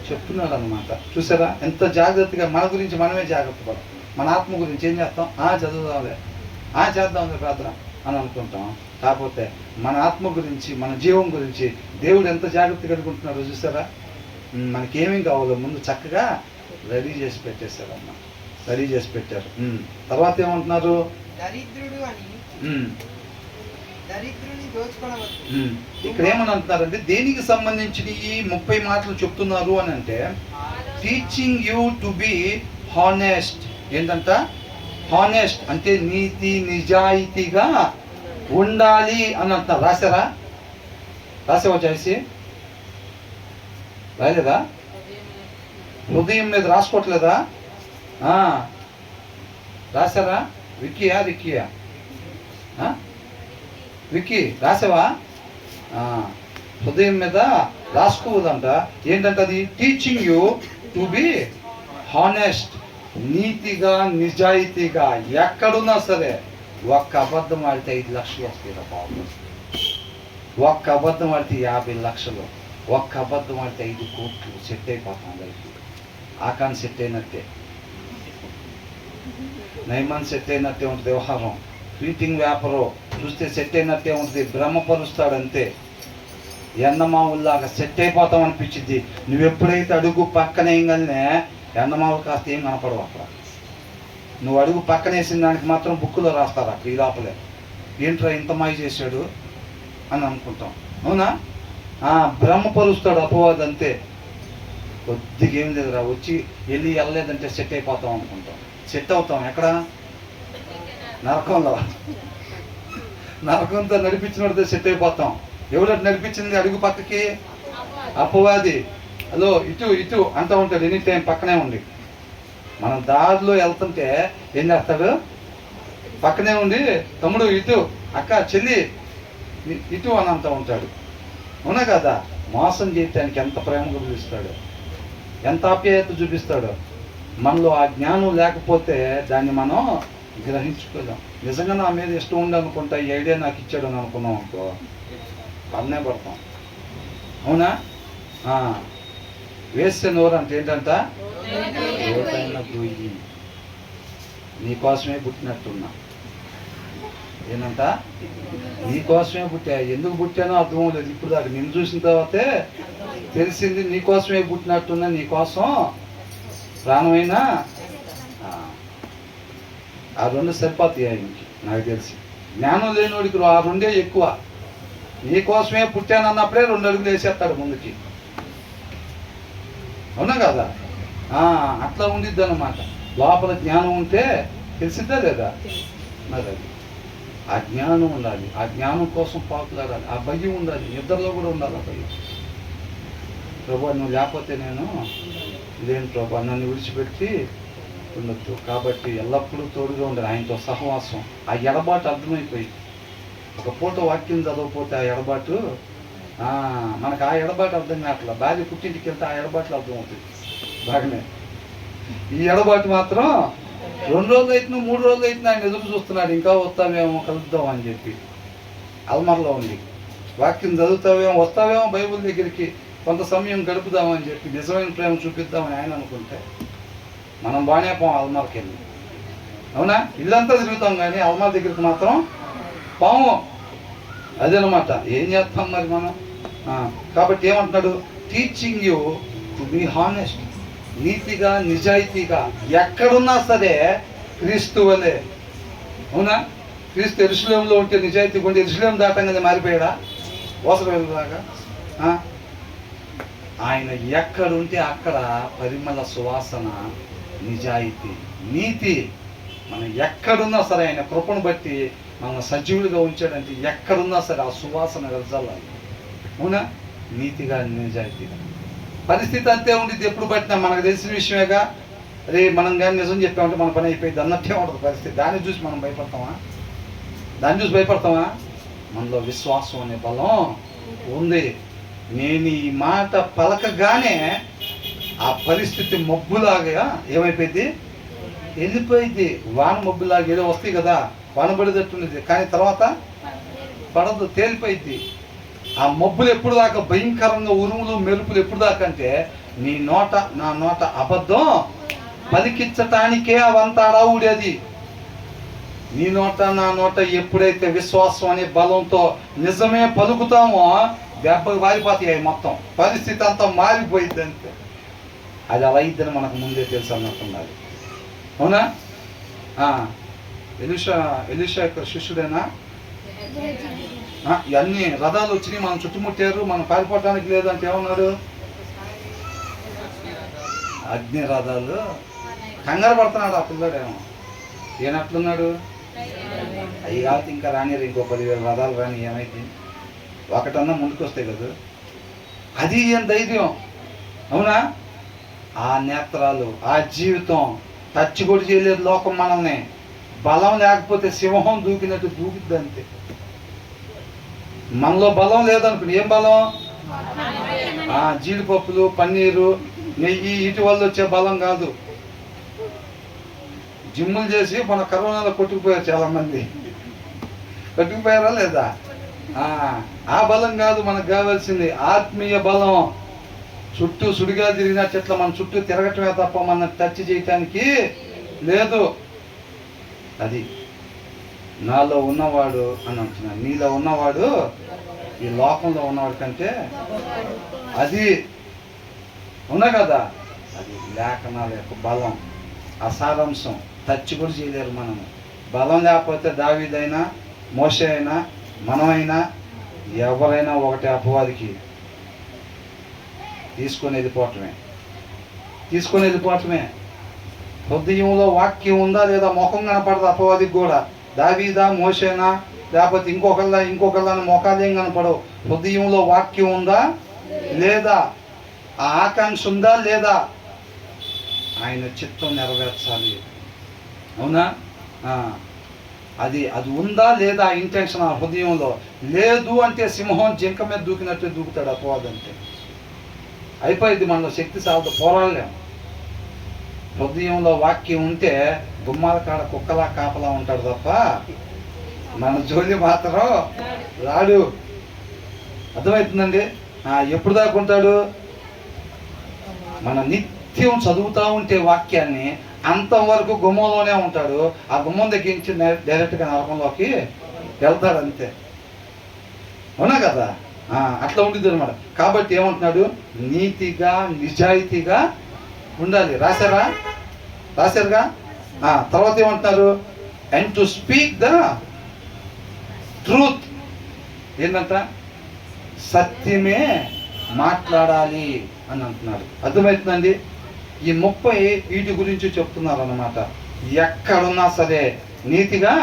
చెప్తున్నాడు అనమాట. చూసారా ఎంత జాగ్రత్తగా? మన గురించి మనమే జాగ్రత్త పడతాం. మన ఆత్మ గురించి ఏం చేస్తాం? చదువుదాంలే, చేద్దాంలే ప్రార్థన అని అనుకుంటాం. కాకపోతే మన ఆత్మ గురించి, మన జీవం గురించి దేవుడు ఎంత జాగ్రత్త కలుగుంటున్నాడో చూసారా? మనకేమేం కావాలో ముందు చక్కగా రెడీ చేసి పెట్టేశారమ్మా, రెడీ చేసి పెట్టారు. తర్వాత ఏమంటున్నారు? దరిద్రుడు అని దరిద్రుని దోచుకొనవద్దు. ఇక్కడ ఏమని అంటున్నారంటే దేనికి సంబంధించిన ఈ 30 మాటలు చెప్తున్నారు అని అంటే teaching you to be honest. ఏంటంట? హానెస్ట్ అంటే నీతి నిజాయితీగా ఉండాలి అని అంటున్నారు. రాసావా చేసి? రాలేదా? హృదయం మీద రాసుకోవట్లేదా? రాశారా? విక్కీయా విక్కీ రాసావా? హృదయం మీద రాసుకోవద్దంట. ఏంటంటే అది teaching you to be honest, నీతిగా నిజాయితీగా. ఎక్కడున్నా సరే ఒక్క అబద్ధం ఆడితే 5 లక్షలు వస్తాయి బాబు, ఒక్క అబద్ధం ఆడితే 50 లక్షలు, ఒక్క అబద్ధం ఆడితే 5 కోట్లు. సెట్ అయిపోతాం లైఫ్. ఆకాన్ సెట్ అయినట్టే, నైమాన్ సెట్ అయినట్టే ఉంటుంది వ్యవహారం. ఫీటింగ్ వ్యాపారం చూస్తే సెట్ అయినట్టే ఉంటుంది. భ్రమపరుస్తాడంతే. ఎండమావుల్లాగా సెట్ అయిపోతాం అనిపించింది. నువ్వు ఎప్పుడైతే అడుగు పక్కన వేయగలనే ఎండమావులు కాస్త ఏం కనపడవు అక్కడ. నువ్వు అడుగు పక్కన వేసిన దానికి మాత్రం బుక్కులో రాస్తారు అక్కడ ఈ లోపలే. ఏంట్రా ఇంత మాయ చేశాడు అని అనుకుంటాం. అవునా? భ్రమపరుస్తాడు అపవాది అంతే. కొద్దిగా ఏం లేదురా, వచ్చి వెళ్ళలేదంటే సెట్ అయిపోతాం అనుకుంటాం. సెట్ అవుతాం ఎక్కడ? నరకంలో. నరకంతో నడిపించినడితే సెట్ అయిపోతాం. ఎవరు నడిపించింది అడుగు పక్కకి? అపవాది. హలో ఇటు అంటూ ఉంటాడు ఎనీ టైం పక్కనే ఉండి. మనం దారిలో వెళ్తుంటే ఏం చేస్తాడు? పక్కనే ఉండి తమ్ముడు ఇటు, అక్క చెల్లి ఇటు అని అంటూ ఉంటాడు. అవునా కదా? మోసం చేయటానికి ఎంత ప్రేమగా పిలుస్తాడు, ఎంత ఆప్యాయత చూపిస్తాడు. మనలో ఆ జ్ఞానం లేకపోతే దాన్ని మనం గ్రహించుకోలేం. నిజంగా నా మీద ఇష్టం ఉండి అనుకుంటా, ఈ ఐడియా నాకు ఇచ్చాడు అని అనుకున్నాం అనుకో, పన్నే పడతాం. అవునా? వేస్తే నోరు అంటే ఏంటంట? లోతైన గొయ్యి. నీకోసమే పుట్టినట్టున్నా. ఏంటంట? నీకోసమే పుట్టా. ఎందుకు పుట్టానో అర్థం లేదు ఇప్పుడు దాకా. నిన్ను చూసిన తర్వాతే తెలిసింది నీకోసమే పుట్టినట్టున్నా, నీకోసం ప్రాణమైనా. ఆ 2 సరిపోతాయి ఆయనకి నాకు తెలిసి. జ్ఞానం లేనివాడికి ఆ 2 ఎక్కువ. నీకోసమే పుట్టానన్నప్పుడే 2 అడుగులు వేసేస్తాడు ముందుకి. అవునా కదా? అట్లా ఉండిద్ది అన్నమాట. లోపల జ్ఞానం ఉంటే తెలిసిద్దా లేదా? మరి అది ఆ జ్ఞానం ఉండాలి. ఆ జ్ఞానం కోసం పాకులాడాలి. ఆ భయం ఉండాలి. నిద్రలో కూడా ఉండాలి ఆ భయం. ప్రభా నువ్వు లేకపోతే నేను లేని ప్రభా, నన్ను విడిచిపెట్టి ఉండొచ్చు. కాబట్టి ఎల్లప్పుడూ తోడుగా ఉండాలి, ఆయనతో సహవాసం. ఆ ఎడబాటు అర్థమైపోయింది. ఒక పూట వాక్యం చదవకపోతే ఆ ఎడబాటు మనకు ఆ ఎడబాటు అర్థం కావట్లా. భార్య పుట్టింటికి వెళ్తే ఆ ఎడబాట్లు అర్థమవుతుంది బాగానే. ఈ ఎడబాటు మాత్రం 2 రోజులు అవుతున్నా 3 రోజులు అవుతున్నా ఆయన ఎదురు చూస్తున్నాడు. ఇంకా వస్తావేమో కలుద్దాం అని చెప్పి అల్మర్లో ఉంది. వాక్యం చదువుతావేమో, వస్తావేమో బైబిల్ దగ్గరికి, కొంత సమయం గడుపుదామని చెప్పి నిజమైన ప్రేమ చూపిద్దామని ఆయన అనుకుంటే మనం బాగానే పోం అల్మార్కి వెళ్ళి. అవునా? ఇల్లంతా తిరుగుతాం కానీ అల్మార్ దగ్గరికి మాత్రం పాము. అదేనమాట. ఏం చేస్తాం మరి మనం? కాబట్టి ఏమంటున్నాడు? Teaching you to be honest, నీతిగా నిజాయితీగా. ఎక్కడున్నా సరే క్రీస్తు వలే. అవునా? క్రీస్తు యెరూషలేములో ఉంటే నిజాయితీగా ఉంటే యెరూషలేము దాటంగానే మారిపోయాడా? అవసరం వెళ్ళదాకా. ఆయన ఎక్కడుంటే అక్కడ పరిమళ సువాసన, నిజాయితీ, నీతి. మనం ఎక్కడున్నా సరే ఆయన కృపను బట్టి మనం సజీవులుగా ఉంచాడంటే ఎక్కడున్నా సరే ఆ సువాసన వెదజల్లాలి. అవునా? నీతిగా నిజాయితీగా. పరిస్థితి అంతే ఉండిద్ది ఎప్పుడు పట్టినా, మనకు తెలిసిన విషయమేగా. అరే మనం కానీ నిజం చెప్పామంటే మన పని అయిపోయింది అన్నట్టే ఉంటుంది పరిస్థితి. దాన్ని చూసి మనం భయపడతామా? మనలో విశ్వాసం అనే బలం ఉంది. నేను ఈ మాట పలకగానే ఆ పరిస్థితి మబ్బులాగా ఏమైపోయింది, వెళ్ళిపోయింది. వాన మబ్బులాగా ఏదో వస్తాయి కదా, వాన పడేటట్టుండేది, కానీ తర్వాత పడదు, తేలిపోయింది. ఆ మబ్బులు ఎప్పుడు దాకా భయంకరంగా, ఉరుములు మెరుపులు ఎప్పుడు దాకా అంటే నా నోట అబద్ధం పలికించటానికే అవంతా అడావుడేది. నీ నోట నా నోట ఎప్పుడైతే విశ్వాసం అనే బలంతో నిజమే పలుకుతామో దెబ్బలు వారిపోతాయి, మొత్తం పరిస్థితి అంతా మారిపోయింది అంతే. అది అలా ఇద్దని మనకు ముందే తెలుసు అన్నట్టున్నది. అవునా? ఎలీషా యొక్క శిష్యుడేనా? ఇవన్నీ రథాలు వచ్చినాయి, మనం చుట్టుముట్టారు, మనం పారిపోవడానికి లేదంటే ఏమన్నాడు? అగ్ని రథాలు. కంగారు పడుతున్నాడు ఆ పిల్లడేమో. ఏనట్లున్నాడు? అవి కాదు ఇంకా రానిరు, ఇంకో 10,000 రథాలు రాని ఏమైంది, ఒకటన్నా ముందుకు వస్తాయి కదా. అది ఏం ధైర్యం. అవునా? ఆ నేత్రాలు, ఆ జీవితం టచ్ కూడా చేయలేదు లోకం మనల్ని. బలం లేకపోతే సింహం దూకినట్టు దూకిద్ది అంతే. మనలో బలం లేదనుకుని, ఏం బలం? జీడిపప్పులు, పన్నీరు, నెయ్యి, వీటి వల్ల వచ్చే బలం కాదు. జిమ్ములు చేసి మన కరోనాలో కొట్టుకుపోయారు చాలామంది. కొట్టుకుపోయారా లేదా? ఆ బలం కాదు మనకు కావాల్సింది, ఆత్మీయ బలం. చుట్టూ సుడిగా తిరిగిన చెట్ల మన చుట్టూ తిరగటమే తప్ప మన టచ్ చేయటానికి లేదు. అది నాలో ఉన్నవాడు అని అంటున్నాడు. నీలో ఉన్నవాడు ఈ లోకంలో ఉన్నవాడు కంటే అది ఉన్నా కదా, అది లేఖనాల యొక్క బలం, ఆ సారాంశం. టచ్ కూడా చేయలేరు మనము. బలం లేకపోతే దావీదైనా, మోషే అయినా, మనమైనా, ఎవరైనా ఒకటే అపవాదికి తీసుకొని వెళ్ళిపోవటమే. హృదయంలో వాక్యం ఉందా లేదా ముఖం కనపడదు అపవాదికి కూడా. దావీదా, మోషేనా, లేకపోతే ఇంకొకళ్ళ ముఖాలేం కనపడవు. హృదయంలో వాక్యం ఉందా లేదా, ఆ ఆకాంక్ష ఉందా లేదా, ఆయన చిత్తం నెరవేర్చాలి. అవునా? అది ఉందా లేదా ఇంటెన్షన్ ఆ హృదయంలో. లేదు అంటే సింహం జింక మీద దూకినట్టు దూకుతాడు అపవాది. అంటే అయిపోయింది, మనలో శక్తి సాగుతూ పోరాడలేం. హృదయంలో వాక్యం ఉంటే గుమ్మాల కాడ కుక్కలా కాపలా ఉంటాడు తప్ప మన జోలి మాత్రం రాడు. అర్థమవుతుందండి? ఎప్పుడు దాకా ఉంటాడు? మన నిత్యం చదువుతూ ఉంటే వాక్యాన్ని అంతవరకు గుమ్మంలోనే ఉంటాడు. ఆ గుమ్మం దగ్గరించి డైరెక్ట్గా నరకంలోకి వెళ్తాడు అంతే. అవునా కదా? అట్లా ఉండిద్ది అనమాట. కాబట్టి ఏమంటున్నాడు? నీతిగా నిజాయితీగా ఉండాలి. రాశారుగా. తర్వాత ఏమంటున్నారు? And to speak the truth. ఏంటంట? సత్యమే మాట్లాడాలి అని అంటున్నాడు. అర్థమవుతుందండి? ఈ 30 వీటి గురించి చెప్తున్నారు అన్నమాట. ఎక్కడున్నా సరే నీతిగా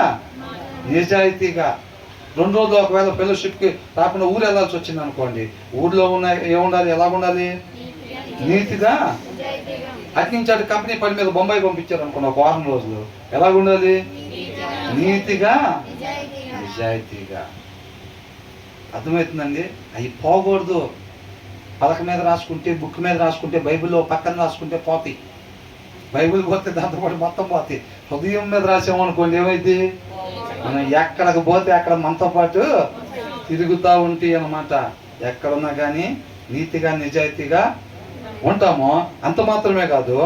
నిజాయితీగా. 2 రోజులు ఒకవేళ ఫెలోషిప్కి రాకుండా ఊరు వెళ్ళాల్సి వచ్చింది అనుకోండి, ఊర్లో ఏముండాలి, ఎలా ఉండాలి? నీతిగా. అట్నుంచి కంపెనీ పని మీద బొంబాయి పంపించారు అనుకోండి ఒక 1 రోజులు, ఎలాగుండాలి? నీతిగా నిజాయితీగా. అర్థమవుతుందండి? అవి పోకూడదు. పలక మీద రాసుకుంటే, బుక్ మీద రాసుకుంటే, బైబిల్లో పక్కన రాసుకుంటే పోతాయి. బైబిల్ పోతే దాంతోపాటు మొత్తం పోతాయి. హృదయం మీద రాసామనుకోండి ఏమైంది? మనం ఎక్కడికి పోతే అక్కడ మనతో పాటు తిరుగుతూ ఉంటాయి అన్నమాట. ఎక్కడున్నా కానీ నీతిగా నిజాయితీగా ఉంటామో. అంత మాత్రమే కాదు,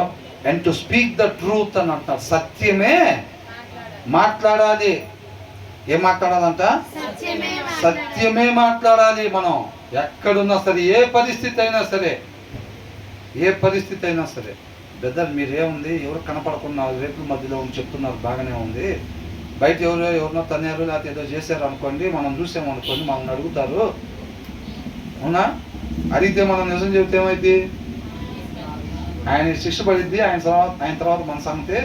and to speak the truth అని అంటున్నారు. సత్యమే మాట్లాడాలి. ఏం మాట్లాడాలంట? సత్యమే మాట్లాడాలి. మనం ఎక్కడున్నా సరే, ఏ పరిస్థితి అయినా సరే. బ్రదర్ మీరేముంది, ఎవరు కనపడకుండా రేపుల మధ్యలో చెప్తున్నారు, బాగానే ఉంది. బయట ఎవరినో తన్నారు లేకపోతే ఏదో చేశారు అనుకోండి, మనం చూసామనుకోండి, మనల్ని అడుగుతారు. అవునా? అడిగితే మనం నిజం చెబితే ఏమైంది? ఆయన శిక్ష పడిద్ది. ఆయన తర్వాత మన సంగతే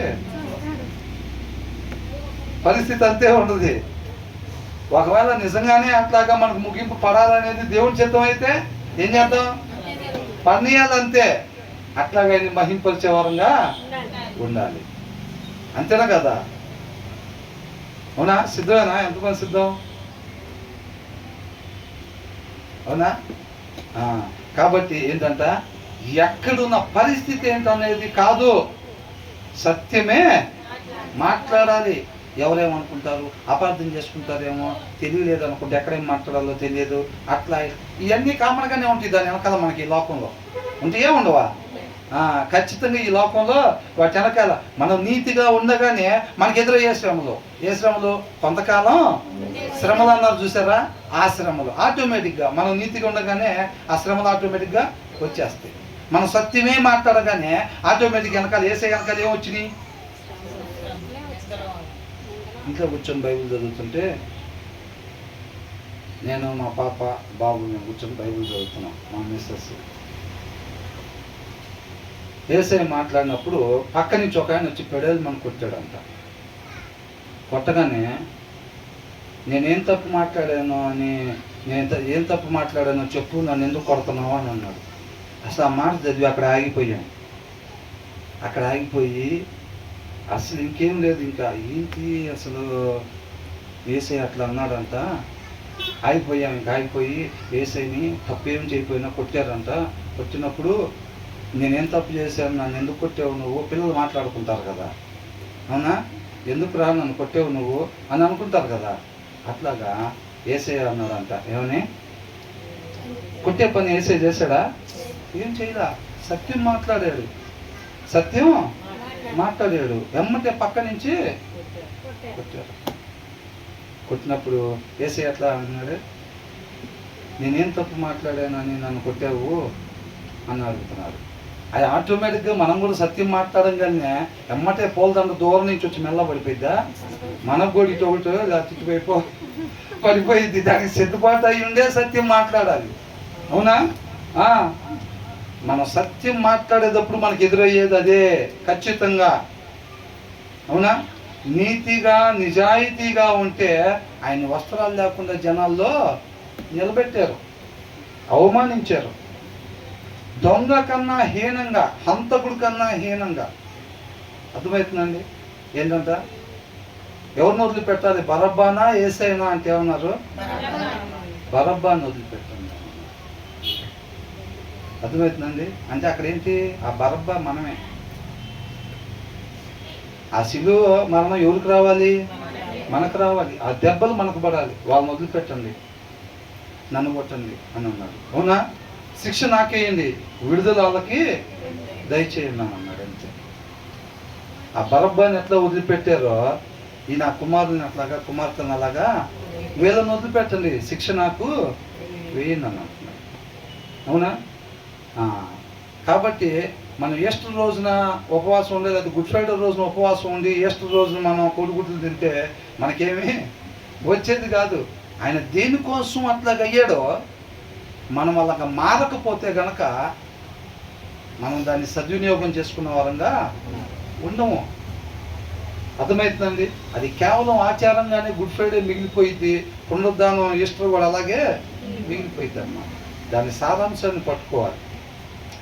పరిస్థితి అంతే ఉంటుంది. ఒకవేళ నిజంగానే అట్లాగా మనకు ముగింపు పడాలనేది దేవుని చిత్తం అయితే ఏం చేద్దాం, పర్ణీయాలంతే. అట్లాగా ఆయన మహింపరిచే వరంగా ఉండాలి. అంతేనా కదా? అవునా? సిద్ధమేనా? ఎంతమంది సిద్ధం? అవునా? కాబట్టి ఏంటంట, ఎక్కడున్న పరిస్థితి ఏంటనేది కాదు, సత్యమే మాట్లాడాలి. ఎవరేమనుకుంటారు, అపార్థం చేసుకుంటారేమో, తెలియలేదు అనుకుంటే ఎక్కడేం మాట్లాడాలో తెలియదు, అట్లా ఇవన్నీ కామన్గానే ఉంటాయి. దాని వెనకాల మనకి ఈ లోకంలో ఉంటాయే ఉండవా? ఖచ్చితంగా ఈ లోకంలో వాటి వెనకాల మనం నీతిగా ఉండగానే మనకి ఎదురయ్యే శ్రమలు. ఏ శ్రమలు? కొంతకాలం శ్రమలు అన్నారు చూసారా? ఆ శ్రమలు ఆటోమేటిక్గా మనం నీతిగా ఉండగానే ఆ శ్రమలు ఆటోమేటిక్గా వచ్చేస్తాయి. మనం సత్యమే మాట్లాడగానే ఆటోమేటిక్ వెనకాల ఏసే వెనకాల ఏమొచ్చినాయి? ఇంట్లో కూర్చొని బైబిల్ చదువుతుంటే నేను మా పాప బాబు మేము కూర్చొని బైబిల్ చదువుతున్నాం. మా మిస్సెస్ ఏసై మాట్లాడినప్పుడు పక్క నుంచి ఒక ఆయన వచ్చి పెడేది మనం కొట్టాడంట. కొట్టగానే నేనేం తప్పు మాట్లాడాను అని, ఏం తప్పు మాట్లాడానో చెప్పు, నన్ను ఎందుకు కొడుతున్నావు అని అన్నాడు. అసలు ఆ మాట చదివి అక్కడ ఆగిపోయాను. అక్కడ ఆగిపోయి అసలు ఇంకేం లేదు, ఇంకా ఏంటి అసలు ఏసై అట్లా అన్నాడంట. ఆగిపోయాం. ఇంకా ఆగిపోయి ఏసైని తప్పేం చేయకపోయినా కొట్టారంట. కొట్టినప్పుడు నేనేం తప్పు చేశాను, నన్ను ఎందుకు కొట్టావు నువ్వు? పిల్లలు మాట్లాడుకుంటారు కదా, అవునా? ఎందుకు రా నన్ను కొట్టావు నువ్వు అని అనుకుంటారు కదా. అట్లాగా ఏసై అన్నాడంట. ఏమని? కొట్టే పని ఏసై చేశాడా? ఏం చేయలా. సత్యం మాట్లాడాడు. సత్యం మాట్లాడాడు. ఎమ్మటే పక్క నుంచి కొట్టాడు. కొట్టినప్పుడు ఏసై ఎట్లా అంటున్నాడు? నేనేం తప్పు మాట్లాడానని నన్ను కొట్టావు అని అడుగుతున్నాడు. అది ఆటోమేటిక్గా మనం కూడా సత్యం మాట్లాడంగానే ఎమ్మటే పోలదండ దూరం నుంచి వచ్చి మెల్ల పడిపోయిద్దా? మనకు కూడా ఇటు ఒకటి చిట్టుపైపో పడిపోయిద్ది. దానికి సిద్ధపాటు అయి ఉండే సత్యం మాట్లాడాలి. అవునా? మనం సత్యం మాట్లాడేటప్పుడు మనకు ఎదురయ్యేది అదే ఖచ్చితంగా. అవునా? నీతిగా నిజాయితీగా ఉంటే ఆయన వస్త్రాలు లేకుండా జనాల్లో నిలబెట్టారు, అవమానించారు. దొంగ కన్నా హీనంగా, హంతకుడి కన్నా హీనంగా. అర్థమవుతుందండి? ఏంటంట, ఎవరిని వదిలిపెట్టాలి? బరబ్బానా యేసయ్యనా అంటే ఏమన్నారు? బరబ్బాని వదిలిపెట్టండి. అర్థమవుతుందండి? అంటే అక్కడ ఏంటి? ఆ బరబ్బా మనమే. ఆ శిలువ మరణం ఎవరికి రావాలి? మనకు రావాలి. ఆ దెబ్బలు మనకు పడాలి. వాళ్ళని వదిలిపెట్టండి, నన్ను కొట్టండి అని అన్నాడు. అవునా? శిక్ష నాకేయండి, విడుదల వాళ్ళకి దయచేయండి అని అన్నాడు. అంతే. ఆ బరబ్బాని ఎట్లా వదిలిపెట్టారో ఈ నా కుమారుని అట్లాగా, కుమార్తెను అలాగా వీళ్ళని వదిలిపెట్టండి, శిక్ష నాకు వేయండి అని అంటున్నాడు. అవునా? కాబట్టి మనం ఈస్టర్ రోజున ఉపవాసం ఉండేది, అది గుడ్ ఫ్రైడే రోజున ఉపవాసం ఉండి ఈస్టర్ రోజున మనం కోడిగుడ్లు తింటే మనకేమీ వచ్చేది కాదు. ఆయన దేనికోసం అట్లాగ అయ్యాడో మనం అలాగ మారకపోతే గనక మనం దాన్ని సద్వినియోగం చేసుకున్న వారంగా ఉండము. అర్థమవుతుందండి? అది కేవలం ఆచారంగానే గుడ్ ఫ్రైడే మిగిలిపోయింది, పునరుద్ధానం ఈస్టర్ కూడా అలాగే మిగిలిపోయింది అన్నమాట. దాని సారాంశాన్ని పట్టుకోవాలి.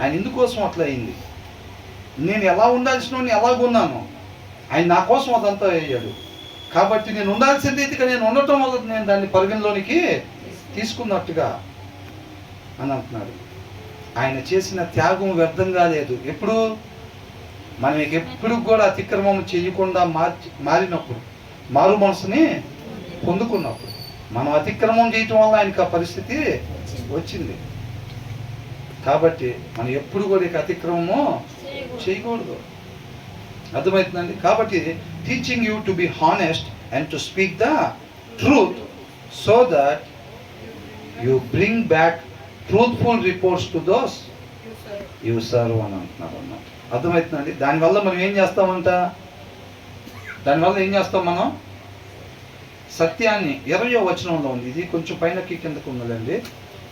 ఆయన ఇందుకోసం అట్లా అయింది. నేను ఎలా ఉండాల్సిన ఎలాగున్నాను, ఆయన నా కోసం అదంతా అయ్యాడు. కాబట్టి నేను ఉండాల్సిన రీతిగా నేను ఉండటం వల్ల నేను దాన్ని పరిగణలోనికి తీసుకున్నట్టుగా అని అంటున్నాడు. ఆయన చేసిన త్యాగం వ్యర్థంగా లేదు. ఎప్పుడు? మనం ఎప్పుడు కూడా అతిక్రమం చేయకుండా మారినప్పుడు, మారు మనసుని పొందుకున్నప్పుడు. మనం అతిక్రమం చేయటం వల్ల ఆయనకు ఆ పరిస్థితి వచ్చింది. కాబట్టి మనం ఎప్పుడు కూడా ఇక అతిక్రమము చేయకూడదు. అర్థమవుతుందండి? కాబట్టి teaching you to be honest and to speak the truth so that you bring back truthful reports to those you serve అని అంటున్నారు అన్నమాట. అర్థమవుతుందండి? దానివల్ల మనం ఏం చేస్తామంట? దానివల్ల ఏం చేస్తాం మనం? సత్యాన్ని 20వ వచనంలో ఉంది, ఇది కొంచెం పైనకి కిందకు ఉన్నదండి.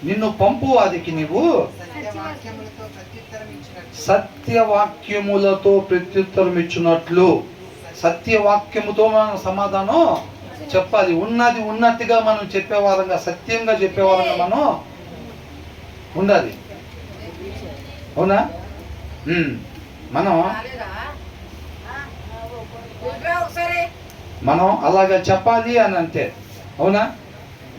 నిన్ను పంపు వాదికి నీవు సత్యవాక్యములతో ప్రత్యుత్తరం ఇచ్చినట్లు సత్యవాక్యముతో మనం సమాధానం చెప్పాలి. ఉన్నది ఉన్నట్టుగా మనం చెప్పేవారంగా, సత్యంగా చెప్పేవారంగా మనం ఉండాలి. అవునా? మనం అలాగా చెప్పాలి అని అంటే, అవునా,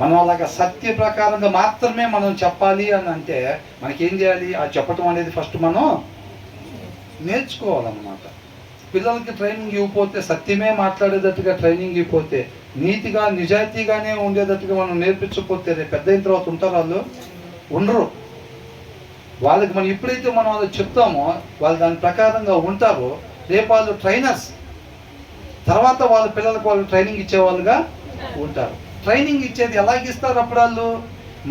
మనం అలాగా సత్య ప్రకారంగా మాత్రమే మనం చెప్పాలి అని అంటే మనకేం చేయాలి? ఆ చెప్పటం అనేది ఫస్ట్ మనం నేర్చుకోవాలన్నమాట. పిల్లలకి ట్రైనింగ్ ఇవ్వకపోతే, సత్యమే మాట్లాడేటట్టుగా ట్రైనింగ్ ఇవ్వకపోతే, నీతిగా నిజాయితీగానే ఉండేటట్టుగా మనం నేర్పించకపోతే రేపు పెద్ద అయిన తర్వాత ఉంటారు వాళ్ళు? ఉండరు. వాళ్ళకి మనం ఎప్పుడైతే మనం వాళ్ళు చెప్తామో వాళ్ళు దాని ప్రకారంగా ఉంటారో రేపు వాళ్ళు ట్రైనర్స్, తర్వాత వాళ్ళ పిల్లలకు వాళ్ళు ట్రైనింగ్ ఇచ్చేవాళ్ళుగా ఉంటారు. ట్రైనింగ్ ఇచ్చేది ఎలాగిస్తారు అప్పుడు వాళ్ళు?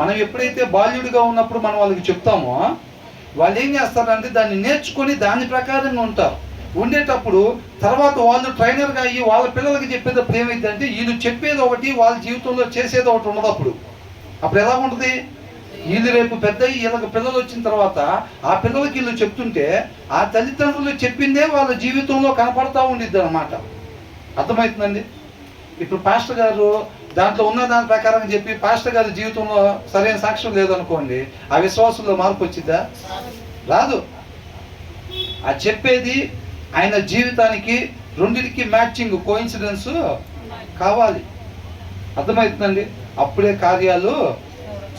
మనం ఎప్పుడైతే బాల్యుడిగా ఉన్నప్పుడు మనం వాళ్ళకి చెప్తామో వాళ్ళు ఏం చేస్తారంటే దాన్ని నేర్చుకొని దాని ప్రకారంగా ఉంటారు. ఉండేటప్పుడు తర్వాత వాళ్ళు ట్రైనర్గా అయ్యి వాళ్ళ పిల్లలకి చెప్పేటప్పుడు ఏమైందంటే వీళ్ళు చెప్పేది ఒకటి, వాళ్ళ జీవితంలో చేసేది ఒకటి ఉండదు. అప్పుడు ఎలా ఉంటుంది? వీళ్ళు రేపు పెద్ద వీళ్ళకి పిల్లలు వచ్చిన తర్వాత ఆ పిల్లలకి వీళ్ళు చెప్తుంటే ఆ తల్లిదండ్రులు చెప్పిందే వాళ్ళ జీవితంలో కనపడతా ఉండిద్ది అన్నమాట. అర్థమవుతుందండి? ఇప్పుడు పాస్టర్ గారు దాంట్లో ఉన్న దాని ప్రకారం చెప్పి పాస్టర్ గారి జీవితంలో సరైన సాక్ష్యం లేదనుకోండి, ఆ విశ్వాసంలో మార్పు వచ్చిద్దా? రాదు. ఆ చెప్పేది ఆయన జీవితానికి రెండింటికి మ్యాచింగ్, కోయిన్సిడెన్స్ కావాలి. అర్థమవుతుందండి? అప్పుడే కార్యాలు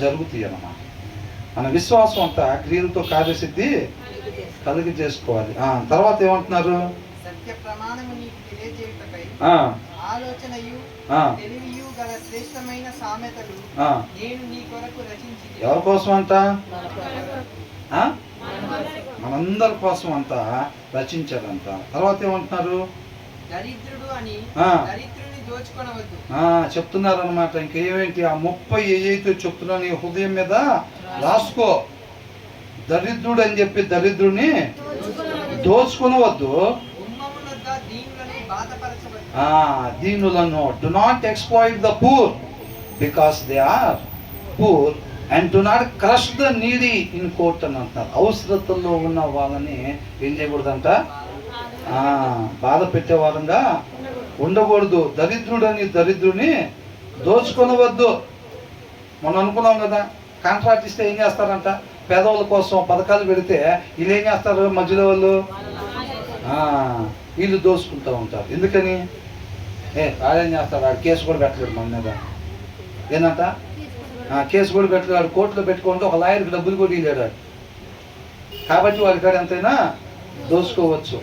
జరుగుతాయి అన్నమాట. మన విశ్వాసం అంతా క్రియలతో కార్యసిద్ధి కలిగి చేసుకోవాలి. తర్వాత ఏమంటున్నారు? సత్య ప్రమాణము నీకు తెలియజేయుటకై ఆలోచనయు తెలివియు గల శ్రేష్టమైన సామెతలు నేను నీ కొరకు రచించి. ఎవరి కోసం అంట? మనందరి కోసం అంతా రచించారంట. తర్వాత ఏమంటున్నారు? దరిద్రుడు అని దరిద్రుని దోచుకొనవద్దు చెప్తున్నారు అనమాట. ఇంకేమేంటి? ఆ 30 ఏదైతే చెప్తున్నా నీ హృదయం మీద రాసుకో. దరిద్రుడు అని చెప్పి దరిద్రుని దోచుకొనవద్దు. దీనులను do not exploit the poor because they are poor and do not crush the needy in court అని అంటున్నారు. అవసరతల్లో ఉన్న వాళ్ళని ఏం చేయకూడదంట? బాధ పెట్టేవారంగా ఉండకూడదు. దరిద్రుడని దరిద్రుని దోచుకొనవద్దు. మనం అనుకున్నాం కదా, కాంట్రాక్ట్ ఇస్తే ఏం చేస్తారంట? పేదవాళ్ళ కోసం పథకాలు పెడితే వీళ్ళు ఏం చేస్తారు? మధ్యలో వాళ్ళు వీళ్ళు దోచుకుంటూ ఉంటారు. ఎందుకని? వాడేం చేస్తారు? వాడు కేసు కూడా పెట్టలేడు మన మీద. ఏంటంట? కేసు కూడా పెట్టలేడు. కోర్టులో పెట్టుకుంటే ఒక లాయర్కి డబ్బులు కూడా ఇవ్వలేడు. కాబట్టి వాడి కాడ ఎంతైనా దోచుకోవచ్చు.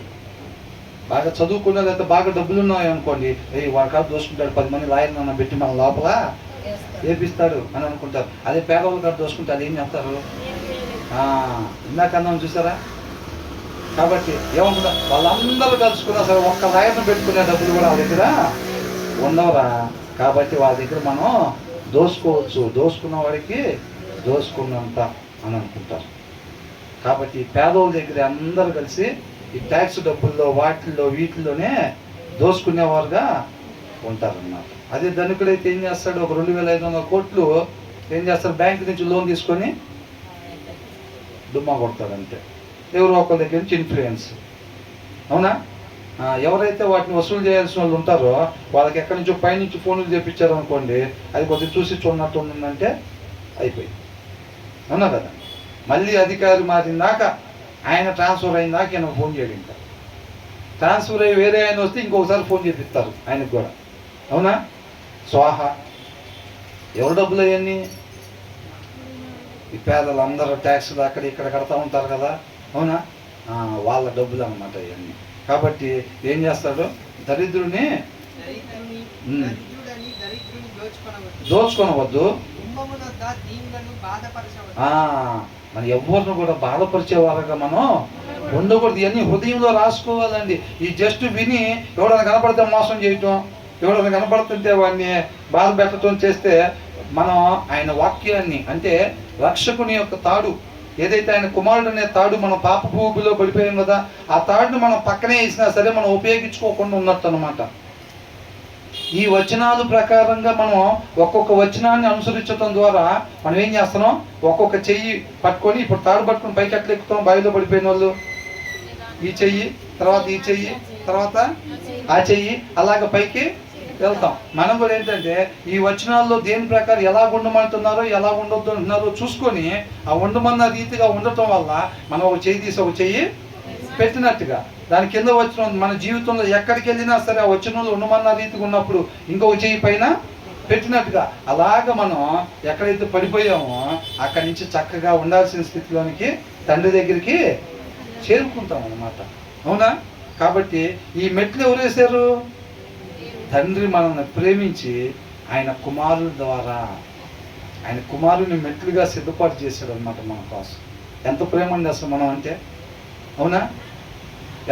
బాగా చదువుకున్నా లేకపోతే బాగా డబ్బులు ఉన్నాయి అనుకోండి, వాడి కాడ దోచుకుంటాడు, 10 మంది లాయర్ని అన్న పెట్టి మన లోపల వేపిస్తాడు అని అనుకుంటారు. అదే పేదవాళ్ళ కాడ దోచుకుంటే అది ఏం చేస్తారు? ఇందాకన్నా చూసారా? కాబట్టి ఏమనుకుంటా, వాళ్ళందరూ కలుసుకున్నా సరే ఒక్క లాయర్ని పెట్టుకునే డబ్బులు కూడా వాళ్ళ దగ్గర ఉండవురా. కాబట్టి వాళ్ళ దగ్గర మనం దోసుకోవచ్చు. దోసుకున్న వాడికి దోసుకున్నంత అని అనుకుంటారు. కాబట్టి పేదవాళ్ళ దగ్గర అందరూ కలిసి ఈ ట్యాక్స్ డబ్బుల్లో వాటిల్లో వీటిల్లోనే దోసుకునేవారుగా ఉంటారన్నమాట. అదే ధనికుడైతే ఏం చేస్తాడు? ఒక 2500 కోట్లు ఏం చేస్తారు? బ్యాంక్ నుంచి లోన్ తీసుకొని డుమ్మా కొడతాడు అంతే. ఎవరో ఒకరి దగ్గర నుంచి ఇన్ఫ్లుయెన్స్. అవునా? ఎవరైతే వాటిని వసూలు చేయాల్సిన వాళ్ళు ఉంటారో వాళ్ళకి ఎక్కడి నుంచో పైనుంచి ఫోన్లు చేపించారు అనుకోండి, అది కొద్దిగా చూసి చూడనట్టు ఉందంటే అయిపోయింది. అవునా కదా? మళ్ళీ అధికారి మారిందాక, ఆయన ట్రాన్స్ఫర్ అయిందాక ఈయన ఫోన్ చేయడం. ఇంకా ట్రాన్స్ఫర్ అయ్యి వేరే ఆయన వస్తే ఇంకొకసారి ఫోన్ చేపిస్తారు ఆయనకు కూడా. అవునా? స్వాహ. ఎవరు డబ్బులు అవన్నీ? ఈ పేదలు అందరూ ట్యాక్సులు అక్కడ ఇక్కడ కడతా ఉంటారు కదా. అవునా? వాళ్ళ డబ్బులు అన్నమాట ఇవన్నీ. కాబట్టి ఏం చేస్తాడు? దరిద్రుని దోచుకొనవద్దు. మన ఎవరిని కూడా బాధపరిచేవారుగా మనం ఉండకూడదు. ఇవన్నీ హృదయంలో రాసుకోవాలండి. ఈ జస్ట్ విని ఎవడైనా కనపడితే మోసం చేయటం, ఎవడైనా కనపడుతుంటే వాడిని బాధ పెట్టడం చేస్తే మనం ఆయన వాక్యాన్ని, అంటే రక్షకుని యొక్క తాడు ఏదైతే ఆయన కుమారుడు అనే తాడు మనం పాప భూమిలో పడిపోయాం కదా, ఆ తాడుని మనం పక్కనే వేసినా సరే మనం ఉపయోగించుకోకుండా ఉన్నట్టు అనమాట. ఈ వచనాల ప్రకారంగా మనం ఒక్కొక్క వచనాన్ని అనుసరించడం ద్వారా మనం ఏం చేస్తున్నాం? ఒక్కొక్క చెయ్యి పట్టుకొని, ఇప్పుడు తాడు పట్టుకొని పైకి ఎట్లా ఎక్కుతాం? బావిలో పడిపోయిన వాళ్ళు ఈ చెయ్యి, తర్వాత ఈ చెయ్యి, తర్వాత ఆ చెయ్యి, అలాగ పైకి వెళ్తాం. మనం కూడా ఏంటంటే ఈ వచనాల్లో దేని ప్రకారం ఎలా ఉండమంటున్నారో ఎలా ఉండొద్దు అంటున్నారో చూసుకొని ఆ ఉండమన్న రీతిగా ఉండటం వల్ల మనం ఒక చెయ్యి తీసి ఒక చెయ్యి పెట్టినట్టుగా దాని కింద వచ్చిన మన జీవితంలో ఎక్కడికి వెళ్ళినా సరే ఆ వచనంలో ఉండమన్న రీతిగా ఉన్నప్పుడు ఇంకొక చెయ్యి పైన పెట్టినట్టుగా అలాగ మనం ఎక్కడైతే పడిపోయామో అక్కడి నుంచి చక్కగా ఉండాల్సిన స్థితిలోనికి తండ్రి దగ్గరికి చేరుకుంటాం అన్నమాట. అవునా? కాబట్టి ఈ మెట్లు ఎవరు వేశారు? తండ్రి మనల్ని ప్రేమించి ఆయన కుమారుల ద్వారా ఆయన కుమారుని మెట్లుగా సిద్ధపాటు చేశాడు అనమాట మన కోసం. ఎంత ప్రేమ అండి అసలు మనం అంటే. అవునా?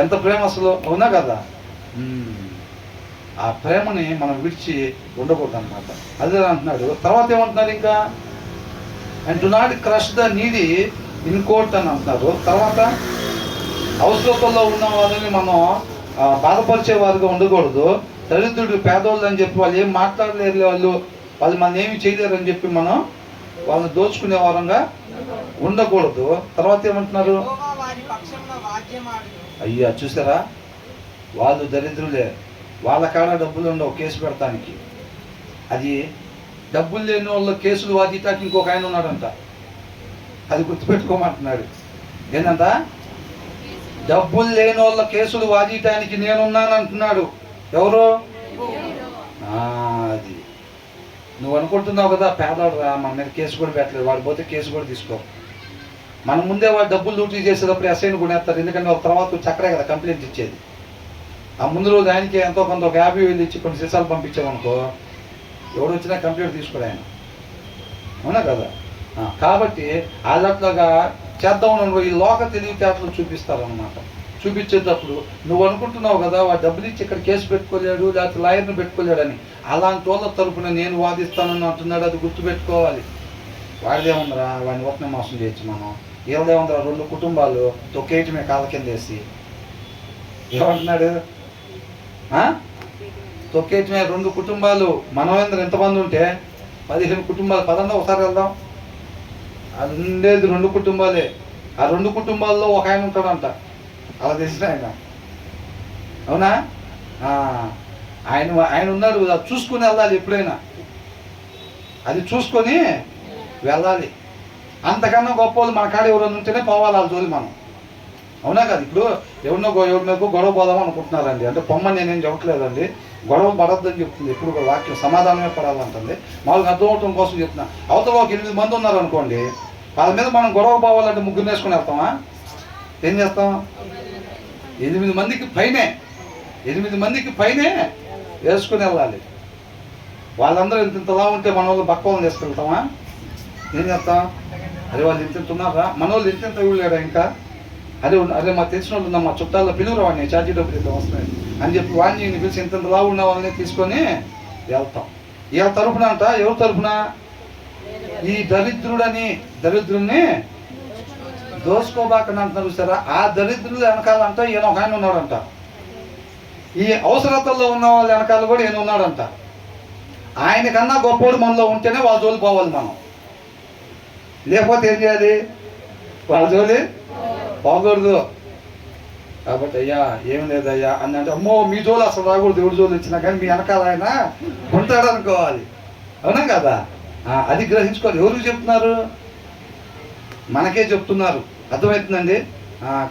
ఎంత ప్రేమ అసలు. అవునా కదా? ఆ ప్రేమని మనం విడిచి ఉండకూడదు అనమాట. అదే అంటున్నాడు. తర్వాత ఏమంటున్నారు ఇంకా? And do not crush the needy in court అని అంటున్నారు. తర్వాత అవసరతల్లో ఉన్న వాళ్ళని మనం బాధపరిచే వారిగా ఉండకూడదు. దరిద్రుడు పేదోళ్ళు అని చెప్పి వాళ్ళు ఏం మాట్లాడలేరు, వాళ్ళు మనం ఏమి చేయలేరు అని చెప్పి మనం వాళ్ళని దోచుకునే వారంగా ఉండకూడదు. తర్వాత ఏమంటున్నారు? అయ్యా చూసారా, వాళ్ళు దరిద్రులే, వాళ్ళ కాడ డబ్బులు ఉండవు కేసు పెడతానికి. అది డబ్బులు లేని వాళ్ళ కేసులు వాదిటానికి ఇంకొక ఆయన ఉన్నాడంట. అది గుర్తుపెట్టుకోమంటున్నాడు. ఏంటంట? డబ్బులు లేని వాళ్ళ కేసులు వాదిటానికి నేనున్నాను అంటున్నాడు. ఎవరు? అది నువ్వు అనుకుంటున్నావు కదా, పేదవాడు రా, మన మీద కేసు కూడా పెట్టలేదు, వాడు పోతే కేసు కూడా తీసుకో. మన ముందే వాడు డబ్బులు లూటీ చేసేటప్పుడు ఎస్ఐని కూడా వేస్తారు. ఎందుకంటే ఒక తర్వాత చక్కరే కదా కంప్లైంట్ ఇచ్చేది. ఆ ముందు రోజు ఆయనకి ఎంతో కొంత ఒక 50,000 ఇచ్చి కొన్ని సీసాలు పంపించామనుకో, ఎవడు వచ్చినా కంప్లైంట్ తీసుకోడు ఆయన. అవునా కదా? కాబట్టి అదట్లాగా చేద్దాం. ఈ లోక తెలివితేటలు చూపిస్తారనమాట. చూపించేటప్పుడు నువ్వు అనుకుంటున్నావు కదా వాడు డబ్బులు ఇచ్చి ఇక్కడ కేసు పెట్టుకోలేడు, లేకపోతే లాయర్ని పెట్టుకోలేడని. అలాంటి వాళ్ళ తరపున నేను వాదిస్తానని అంటున్నాడు. అది గుర్తుపెట్టుకోవాలి. వాడిదేముందరా, వాడిని ఒకనే మోసం చేయొచ్చు మనం. ఏదేముందరా, 2 కుటుంబాలు తొక్కేయటమే కాళ్ళ కింద వేసి. ఏమంటున్నాడు? తొక్కేయటమే 2 కుటుంబాలు. మనమేంద్ర ఎంతమంది ఉంటే 15 కుటుంబాలు. పదండి ఒకసారి వెళ్దాం. అది ఉండేది 2 కుటుంబాలే. ఆ 2 కుటుంబాల్లో ఒక ఆయన ఉంటాడంట. అలా తెలిసిన ఆయన. అవునా? ఆయన ఉన్నాడు. అది చూసుకుని వెళ్ళాలి ఎప్పుడైనా. అది చూసుకొని వెళ్ళాలి. అంతకన్నా గొప్ప వాళ్ళు మన కాడ ఎవరైనా ఉంటేనే పోవాలి వాళ్ళ జోలి మనం. అవునా కదా? ఇప్పుడు ఎవరినో గొడవ పోదాం అనుకుంటున్నారండి అంటే పొమ్మని నేనేం చెప్పట్లేదండి. గొడవ పడద్దని చెప్తుంది ఎప్పుడు కూడా వాక్యం. సమాధానమే పడాలంటుంది. మామూలుగా అర్థం అవటం కోసం చెప్తున్నా. అవతల ఒక 8 మంది ఉన్నారు అనుకోండి, వాళ్ళ మీద మనం గొడవ పోవాలంటే 3 వేసుకుని వెళ్తామా? ఏం చేస్తాం? 8 మందికి పైనే వేసుకుని వెళ్ళాలి. వాళ్ళందరూ ఇంతలా ఉంటే మన వాళ్ళు బక్క వాళ్ళని వేసుకెళ్తామా? ఏం చేస్తాం? అరే వాళ్ళు ఇంత ఉన్నారా, మన వాళ్ళు ఇంత లేడా ఇంకా, అరే మాకు తెలిసిన వాళ్ళు ఉన్నా, మా చుట్టాల్లో పిలువురా వాడిని, ఛార్జీ డబ్బులు ఇంత వస్తాయి అని చెప్పి వాడిని పిలిచి ఇంతలా ఉన్న వాళ్ళని తీసుకొని వెళ్తాం. వీళ్ళ తరపున అంట. ఎవరి తరపున? ఈ దరిద్రుడిని దోసుకోబాకని అంటున్నారు చూసారా. ఆ దరిద్రులు వెనకాలంట ఈయన ఒక ఆయన ఉన్నాడంట. ఈ అవసరతల్లో ఉన్న వాళ్ళ వెనకాల కూడా ఈయన ఉన్నాడంట. ఆయన కన్నా గొప్పోడు మనలో ఉంటేనే వాళ్ళ జోలి పోవాలి మనం. లేకపోతే ఏం చేయాలి? వాళ్ళ జోలి పోకూడదు. కాబట్టి అయ్యా ఏం లేదయ్యా అని అంటే, అమ్మో మీ జోలు అసలు రాకూడదు, దేవుడి జోలు ఇచ్చినా కానీ మీ వెనకాల ఆయన ఉంటాడు అనుకోవాలి. అవునా కదా? అది గ్రహించుకోవాలి. ఎవరికి చెప్తున్నారు? మనకే చెప్తున్నారు. అర్థమవుతుందండి?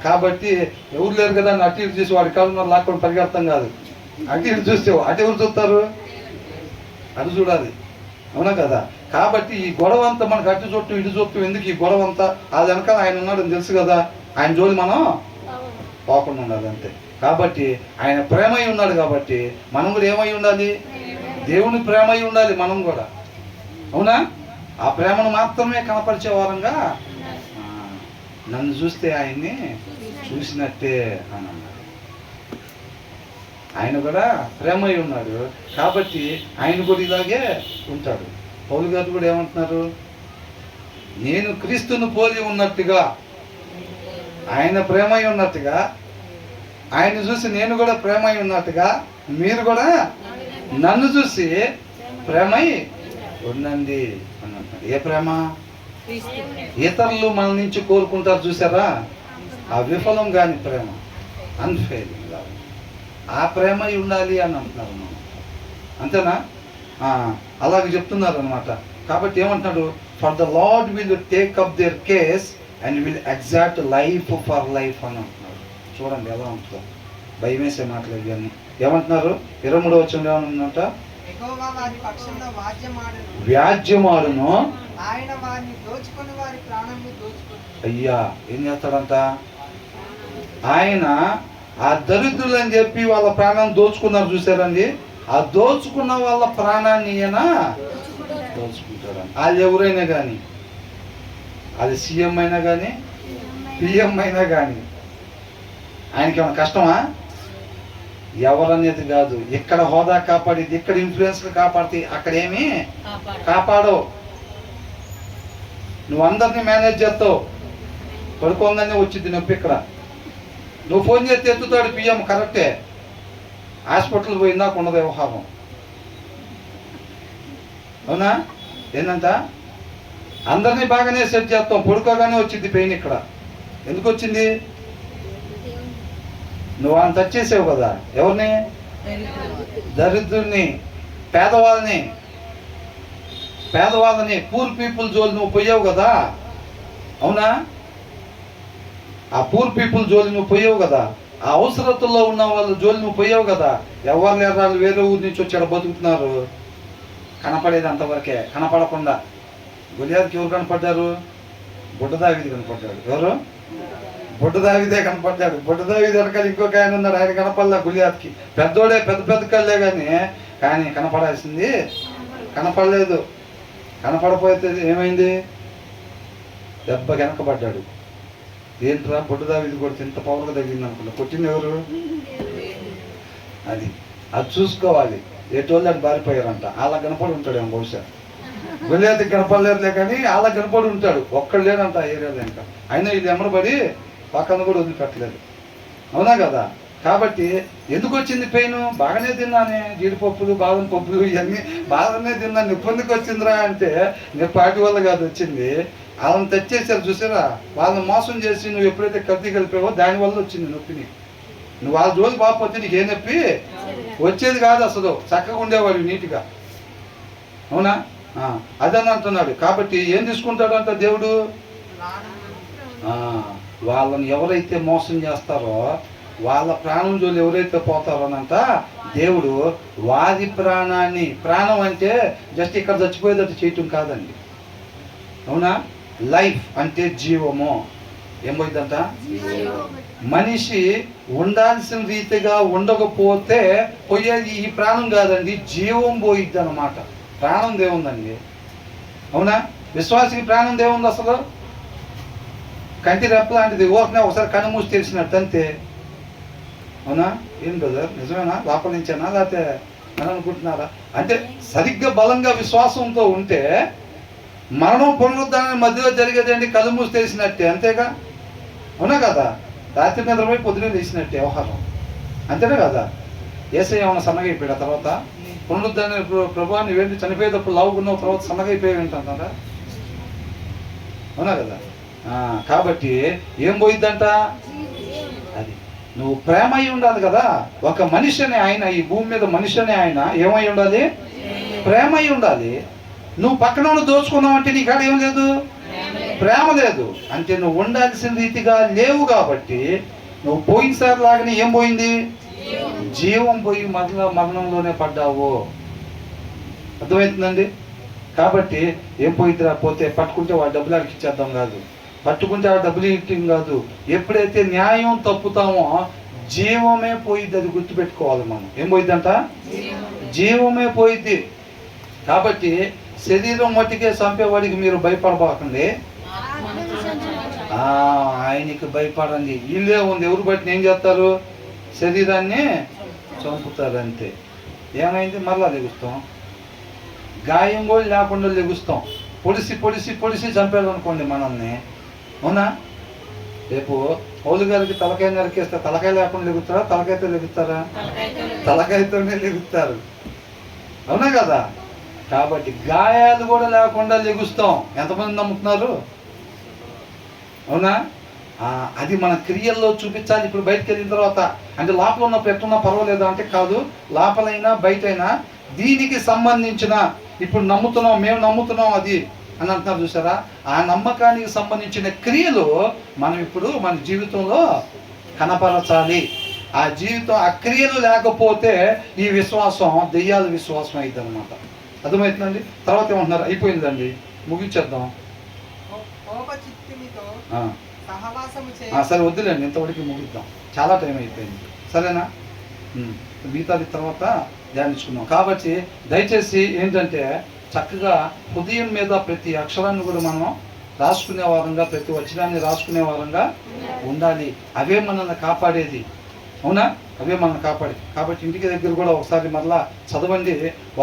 కాబట్టి ఎవరు లేరు కదా అని అటు ఇటు చూసి వాడి కాళ్ళు లాక్కొని పరిగెడతాం కాదు. అటు ఇటు చూస్తే అటు ఎవరు చూస్తారు? అటు చూడాలి. అవునా కదా? కాబట్టి ఈ గొడవ అంతా మనకు అటు చుట్టూ ఇటు చుట్టూ ఎందుకు ఈ గొడవ అంతా? అది వెనకాల ఆయన ఉన్నాడని తెలుసు కదా, ఆయన జోలి మనం పోకుండా ఉండాలి అంతే. కాబట్టి ఆయన ప్రేమై ఉన్నాడు కాబట్టి మనం కూడా ఏమై ఉండాలి? దేవుని ప్రేమై ఉండాలి మనం కూడా. అవునా? ఆ ప్రేమను మాత్రమే కనపరిచే వారంగా నన్ను చూస్తే ఆయన్ని చూసినట్టే అని అన్నాడు. ఆయన కూడా ప్రేమై ఉన్నాడు కాబట్టి ఆయన కూడా ఇలాగే ఉంటాడు. పౌలు గారు కూడా ఏమంటున్నారు? నేను క్రీస్తును పోలి ఉన్నట్టుగా ఆయన ప్రేమై ఉన్నట్టుగా, ఆయన చూసి నేను కూడా ప్రేమై ఉన్నట్టుగా మీరు కూడా నన్ను చూసి ప్రేమై ఉండండి అని అంటున్నాడు. ఏ ప్రేమ? ఇతరులు మన నుంచి కోరుకుంటారు చూసారా, ఆ విఫలం కాని ప్రేమ. Unfailing love. ఆ ప్రేమ ఉండాలి అని అంటున్నారు మనం. అంతేనా? అలాగే చెప్తున్నారు అనమాట. కాబట్టి ఏమంటున్నాడు? For the lord will take up their case and will exact life for life అని అంటున్నాడు. చూడండి ఎలా ఉంటుందో, భయం వేసే మాటలు ఇవన్నీ. ఏమంటున్నారు? 23వ వచనంలో ఏమన్నంట? యెహోవా వారి పక్షంలో వ్యాజ్యమాడును, ఆయన వారిని దోచుకొని వారి ప్రాణములు దోచుకొని. అయ్యా ఏం చేస్తాడంట? ఆయన ఆ దరిద్రులు అని చెప్పి వాళ్ళ ప్రాణాన్ని దోచుకున్నారు చూసారండి. ఆ దోచుకున్న వాళ్ళ ప్రాణాన్ని ఈయన దోచుకుంటాడు. వాళ్ళు ఎవరైనా కానీ, అది సీఎం అయినా కానీ పిఎం అయినా కానీ ఆయనకి ఏమైనా కష్టమా? ఎవరనేది కాదు. ఇక్కడ హోదా కాపాడేది, ఇక్కడ ఇన్ఫ్లుయెన్స్ కాపాడితే అక్కడ ఏమి కాపాడవు. నువ్వు అందరినీ మేనేజ్ చేస్తావు, పడుకోగానే వచ్చింది నొప్పి. ఇక్కడ నువ్వు ఫోన్ చేస్తే ఎత్తుతాడు పిఎం, కరెక్టే. హాస్పిటల్ పోయిందాక ఉండదు వ్యవహారం. అవునా? ఏంటంట? అందరినీ బాగానే సెట్ చేస్తాం, పడుకోగానే వచ్చింది పెయిన్. ఇక్కడ ఎందుకు వచ్చింది? నువ్వు ఆయన టచ్ చేసావు కదా. ఎవరిని? దరిద్రుల్ని, పేదవాళ్ళని, పూర్ పీపుల్ జోలి నువ్వు పోయావు కదా. అవునా? ఆ పూర్ పీపుల్ జోలి నువ్వు పోయావు కదా. ఆ అవసరతుల్లో ఉన్న వాళ్ళ జోలి నువ్వు పోయావు కదా. ఎవరు లేరు, వాళ్ళు వేరే ఊరి నుంచి వచ్చాడు బతుకుతున్నారు. కనపడేది అంతవరకే. కనపడకుండా గొలియాద్కి ఎవరు కనపడ్డారు? బుడ్డదావీదు కనపడ్డాడు. ఎవరు? బుడ్డదావీదే కనపడ్డాడు. బుడ్డదావీదు వెనకాల ఇంకొక ఆయన ఉన్నాడు, ఆయన కనపడలే గొలియాద్కి. పెద్దోడే, పెద్ద కళ్ళే కానీ కనపడాల్సింది కనపడలేదు. కనపడపోతే ఏమైంది? దెబ్బ వెనకబడ్డాడు. ఏంట్రా బుడ్డదావీదు కొడితే ఇంత పవర్గా తగిలింది అనుకున్నా. కొట్టింది ఎవరు? అది చూసుకోవాలి. ఏటోళ్ళు అది బారిపోయారంట. అలా కనపడి ఉంటాడేమో బహుశా. గొలియాద్కి కనపడలేదులే కానీ అలా కనపడి ఉంటాడు. ఒక్కడు లేడంట ఆ ఏరియాలో. ఇంకా అయినా ఇది ఎమ్మడబడి పక్కన కూడా వదిలిపెట్టలేదు. అవునా కదా? కాబట్టి ఎందుకు వచ్చింది పెయిన్? బాగానే తిన్నానే, జీడిపప్పులు, బాదం పప్పులు ఇవన్నీ బాగానే తిన్నాను. నొప్పి ఎందుకు వచ్చిందిరా అంటే, నొప్పి పాటి వల్ల కాదు వచ్చింది. వాళ్ళని తెచ్చేసారు చూసారా. వాళ్ళని మోసం చేసి నువ్వు ఎప్పుడైతే కత్తి కలిపావో దానివల్ల వచ్చింది నొప్పిని. నువ్వు వాళ్ళ జోలు బాగుపోతే నీకు ఏ నొప్పి వచ్చేది కాదు అసలు. చక్కగా ఉండేవాడు నీట్గా. అవునా? అదని అంటున్నాడు. కాబట్టి ఏం తీసుకుంటాడు అంట దేవుడు? వాళ్ళని ఎవరైతే మోసం చేస్తారో, వాళ్ళ ప్రాణం జోలు ఎవరైతే పోతారో అనంట దేవుడు వారి ప్రాణాన్ని, ప్రాణం అంటే జస్ట్ ఇక్కడ చచ్చిపోయేటట్టు చేయటం కాదండి. అవునా? లైఫ్ అంటే జీవము. ఏం పోయిందంట? మనిషి ఉండాల్సిన రీతిగా ఉండకపోతే పోయేది ఈ ప్రాణం కాదండి, జీవం పోయిద్ది అన్నమాట. ప్రాణం దేవుందండి. అవునా? విశ్వాసికి ప్రాణం దేవుంది అసలు. కంటి రెప్ప లాంటిది. ఊరికనే ఒకసారి కన్ను మూసి తెలిసినట్టు అంతే. అవునా? ఏం బ్రదర్ నిజమేనా? లోపల నుంచేనా లేకపోతే అని అనుకుంటున్నారా? అంటే సరిగ్గా బలంగా విశ్వాసంతో ఉంటే మరణం పునరుద్ధానం మధ్యలో జరిగేదండి కళ్ళు మూసి తెలిసినట్టే. అంతేగా? అవునా కదా? రాత్రి నిద్రపోయి పొద్దునే లేచినట్టే వ్యవహారం. అంతేనా కదా? యేసయ్య ఏమన్నా సన్నగైపోయాడు. తర్వాత పునరుద్ధానం ప్రభు నువ్వేంటి చనిపోయేటప్పుడు లావుకున్న తర్వాత సన్నగైపోయావు ఏంటంటారా? అవునా కదా? కాబట్టి ఏం పోయిద్దంట? అది నువ్వు ప్రేమ అయి ఉండాలి కదా. ఒక మనిషి అనే ఆయన, ఈ భూమి మీద మనిషి అనే ఆయన ఏమై ఉండాలి? ప్రేమ అయి ఉండాలి. నువ్వు పక్కన దోచుకున్నావు అంటే నీకాడ ఏం లేదు, ప్రేమ లేదు. అంటే నువ్వు ఉండాల్సిన రీతిగా లేవు. కాబట్టి నువ్వు పోయినసారి లాగానే ఏం పోయింది? జీవం పోయి మరణంలోనే పడ్డావు. అర్థమవుతుందండి? కాబట్టి ఏం పోయిద్దిరా? పోతే పట్టుకుంటే వాడు డబ్బులు అడిగి ఇచ్చేద్దాం కాదు, పట్టుకుంటే ఆ డబ్బులు ఇవ్వటం కాదు. ఎప్పుడైతే న్యాయం తప్పుతామో జీవమే పోయిద్ది. అది గుర్తుపెట్టుకోవాలి మనం. ఏం పోయిద్దంట? జీవమే పోయిద్ది. కాబట్టి శరీరం మట్టికే చంపేవాడికి మీరు భయపడబాకండి, ఆయనకి భయపడండి. ఇల్లే ఉంది. ఎవరు బట్టి ఏం చేస్తారు? శరీరాన్ని చంపుతారు అంతే. ఏమైంది? మరలా లెగుస్తాం. గాయం కూడా లేకుండా లెగుస్తాం. పొడిసి పొడిసి పొడిసి చంపారు అనుకోండి మనల్ని. అవునా? రేపు పౌలు గారికి తలకాయ నరికేస్తే తలకాయ లేకుండా లెగుతారా? తలకాయతో లెగుతారా? తలకాయతోనే లెగుతారు. అవునా కదా? కాబట్టి గాయాలు కూడా లేకుండా లెగుస్తాం. ఎంతమంది నమ్ముతున్నారు? అవునా? అది మన క్రియల్లో చూపించాలి. ఇప్పుడు బయటకు వెళ్ళిన తర్వాత అంటే లోపల ఉన్నప్పుడు ఎట్టున్నా పర్వాలేదు అంటే కాదు, లోపలైనా బయటైనా దీనికి సంబంధించిన ఇప్పుడు నమ్ముతున్నాం, మేము నమ్ముతున్నాం అది అని అంటున్నారు చూసారా, ఆ నమ్మకానికి సంబంధించిన క్రియలు మనం ఇప్పుడు మన జీవితంలో కనపరచాలి. ఆ జీవితం ఆ క్రియలు లేకపోతే ఈ విశ్వాసం దెయ్యాల విశ్వాసం అయింది అనమాట. అర్థమవుతుందండి. తర్వాత ఏమంటున్నారు, అయిపోయిందండి, ముగించేద్దాం. కోపచిత్తునితో సహవాసము సరే వద్దులేండి, ఇంతవరకు ముగిద్దాం, చాలా టైం అయిపోయింది, సరేనా? మిగతాది తర్వాత ధ్యానించుకున్నాం. కాబట్టి దయచేసి ఏంటంటే చక్కగా హృదయం మీద ప్రతి అక్షరాన్ని కూడా మనం రాసుకునే వారంగా, ప్రతి వచనాన్ని రాసుకునే వారంగా ఉండాలి. అవే మనల్ని కాపాడేది, అవునా? అవే మనల్ని కాపాడేది. కాబట్టి ఇంటికి దగ్గర కూడా ఒకసారి మరలా చదవండి.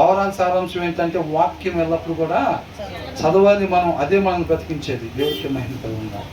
ఓవరాల్ సారాంశం ఏంటంటే వాక్యం ఎల్లప్పుడు కూడా చదవాలి మనం, అదే మనల్ని బ్రతికించేది. దేవుడికి మహిమ కలుగును గాక.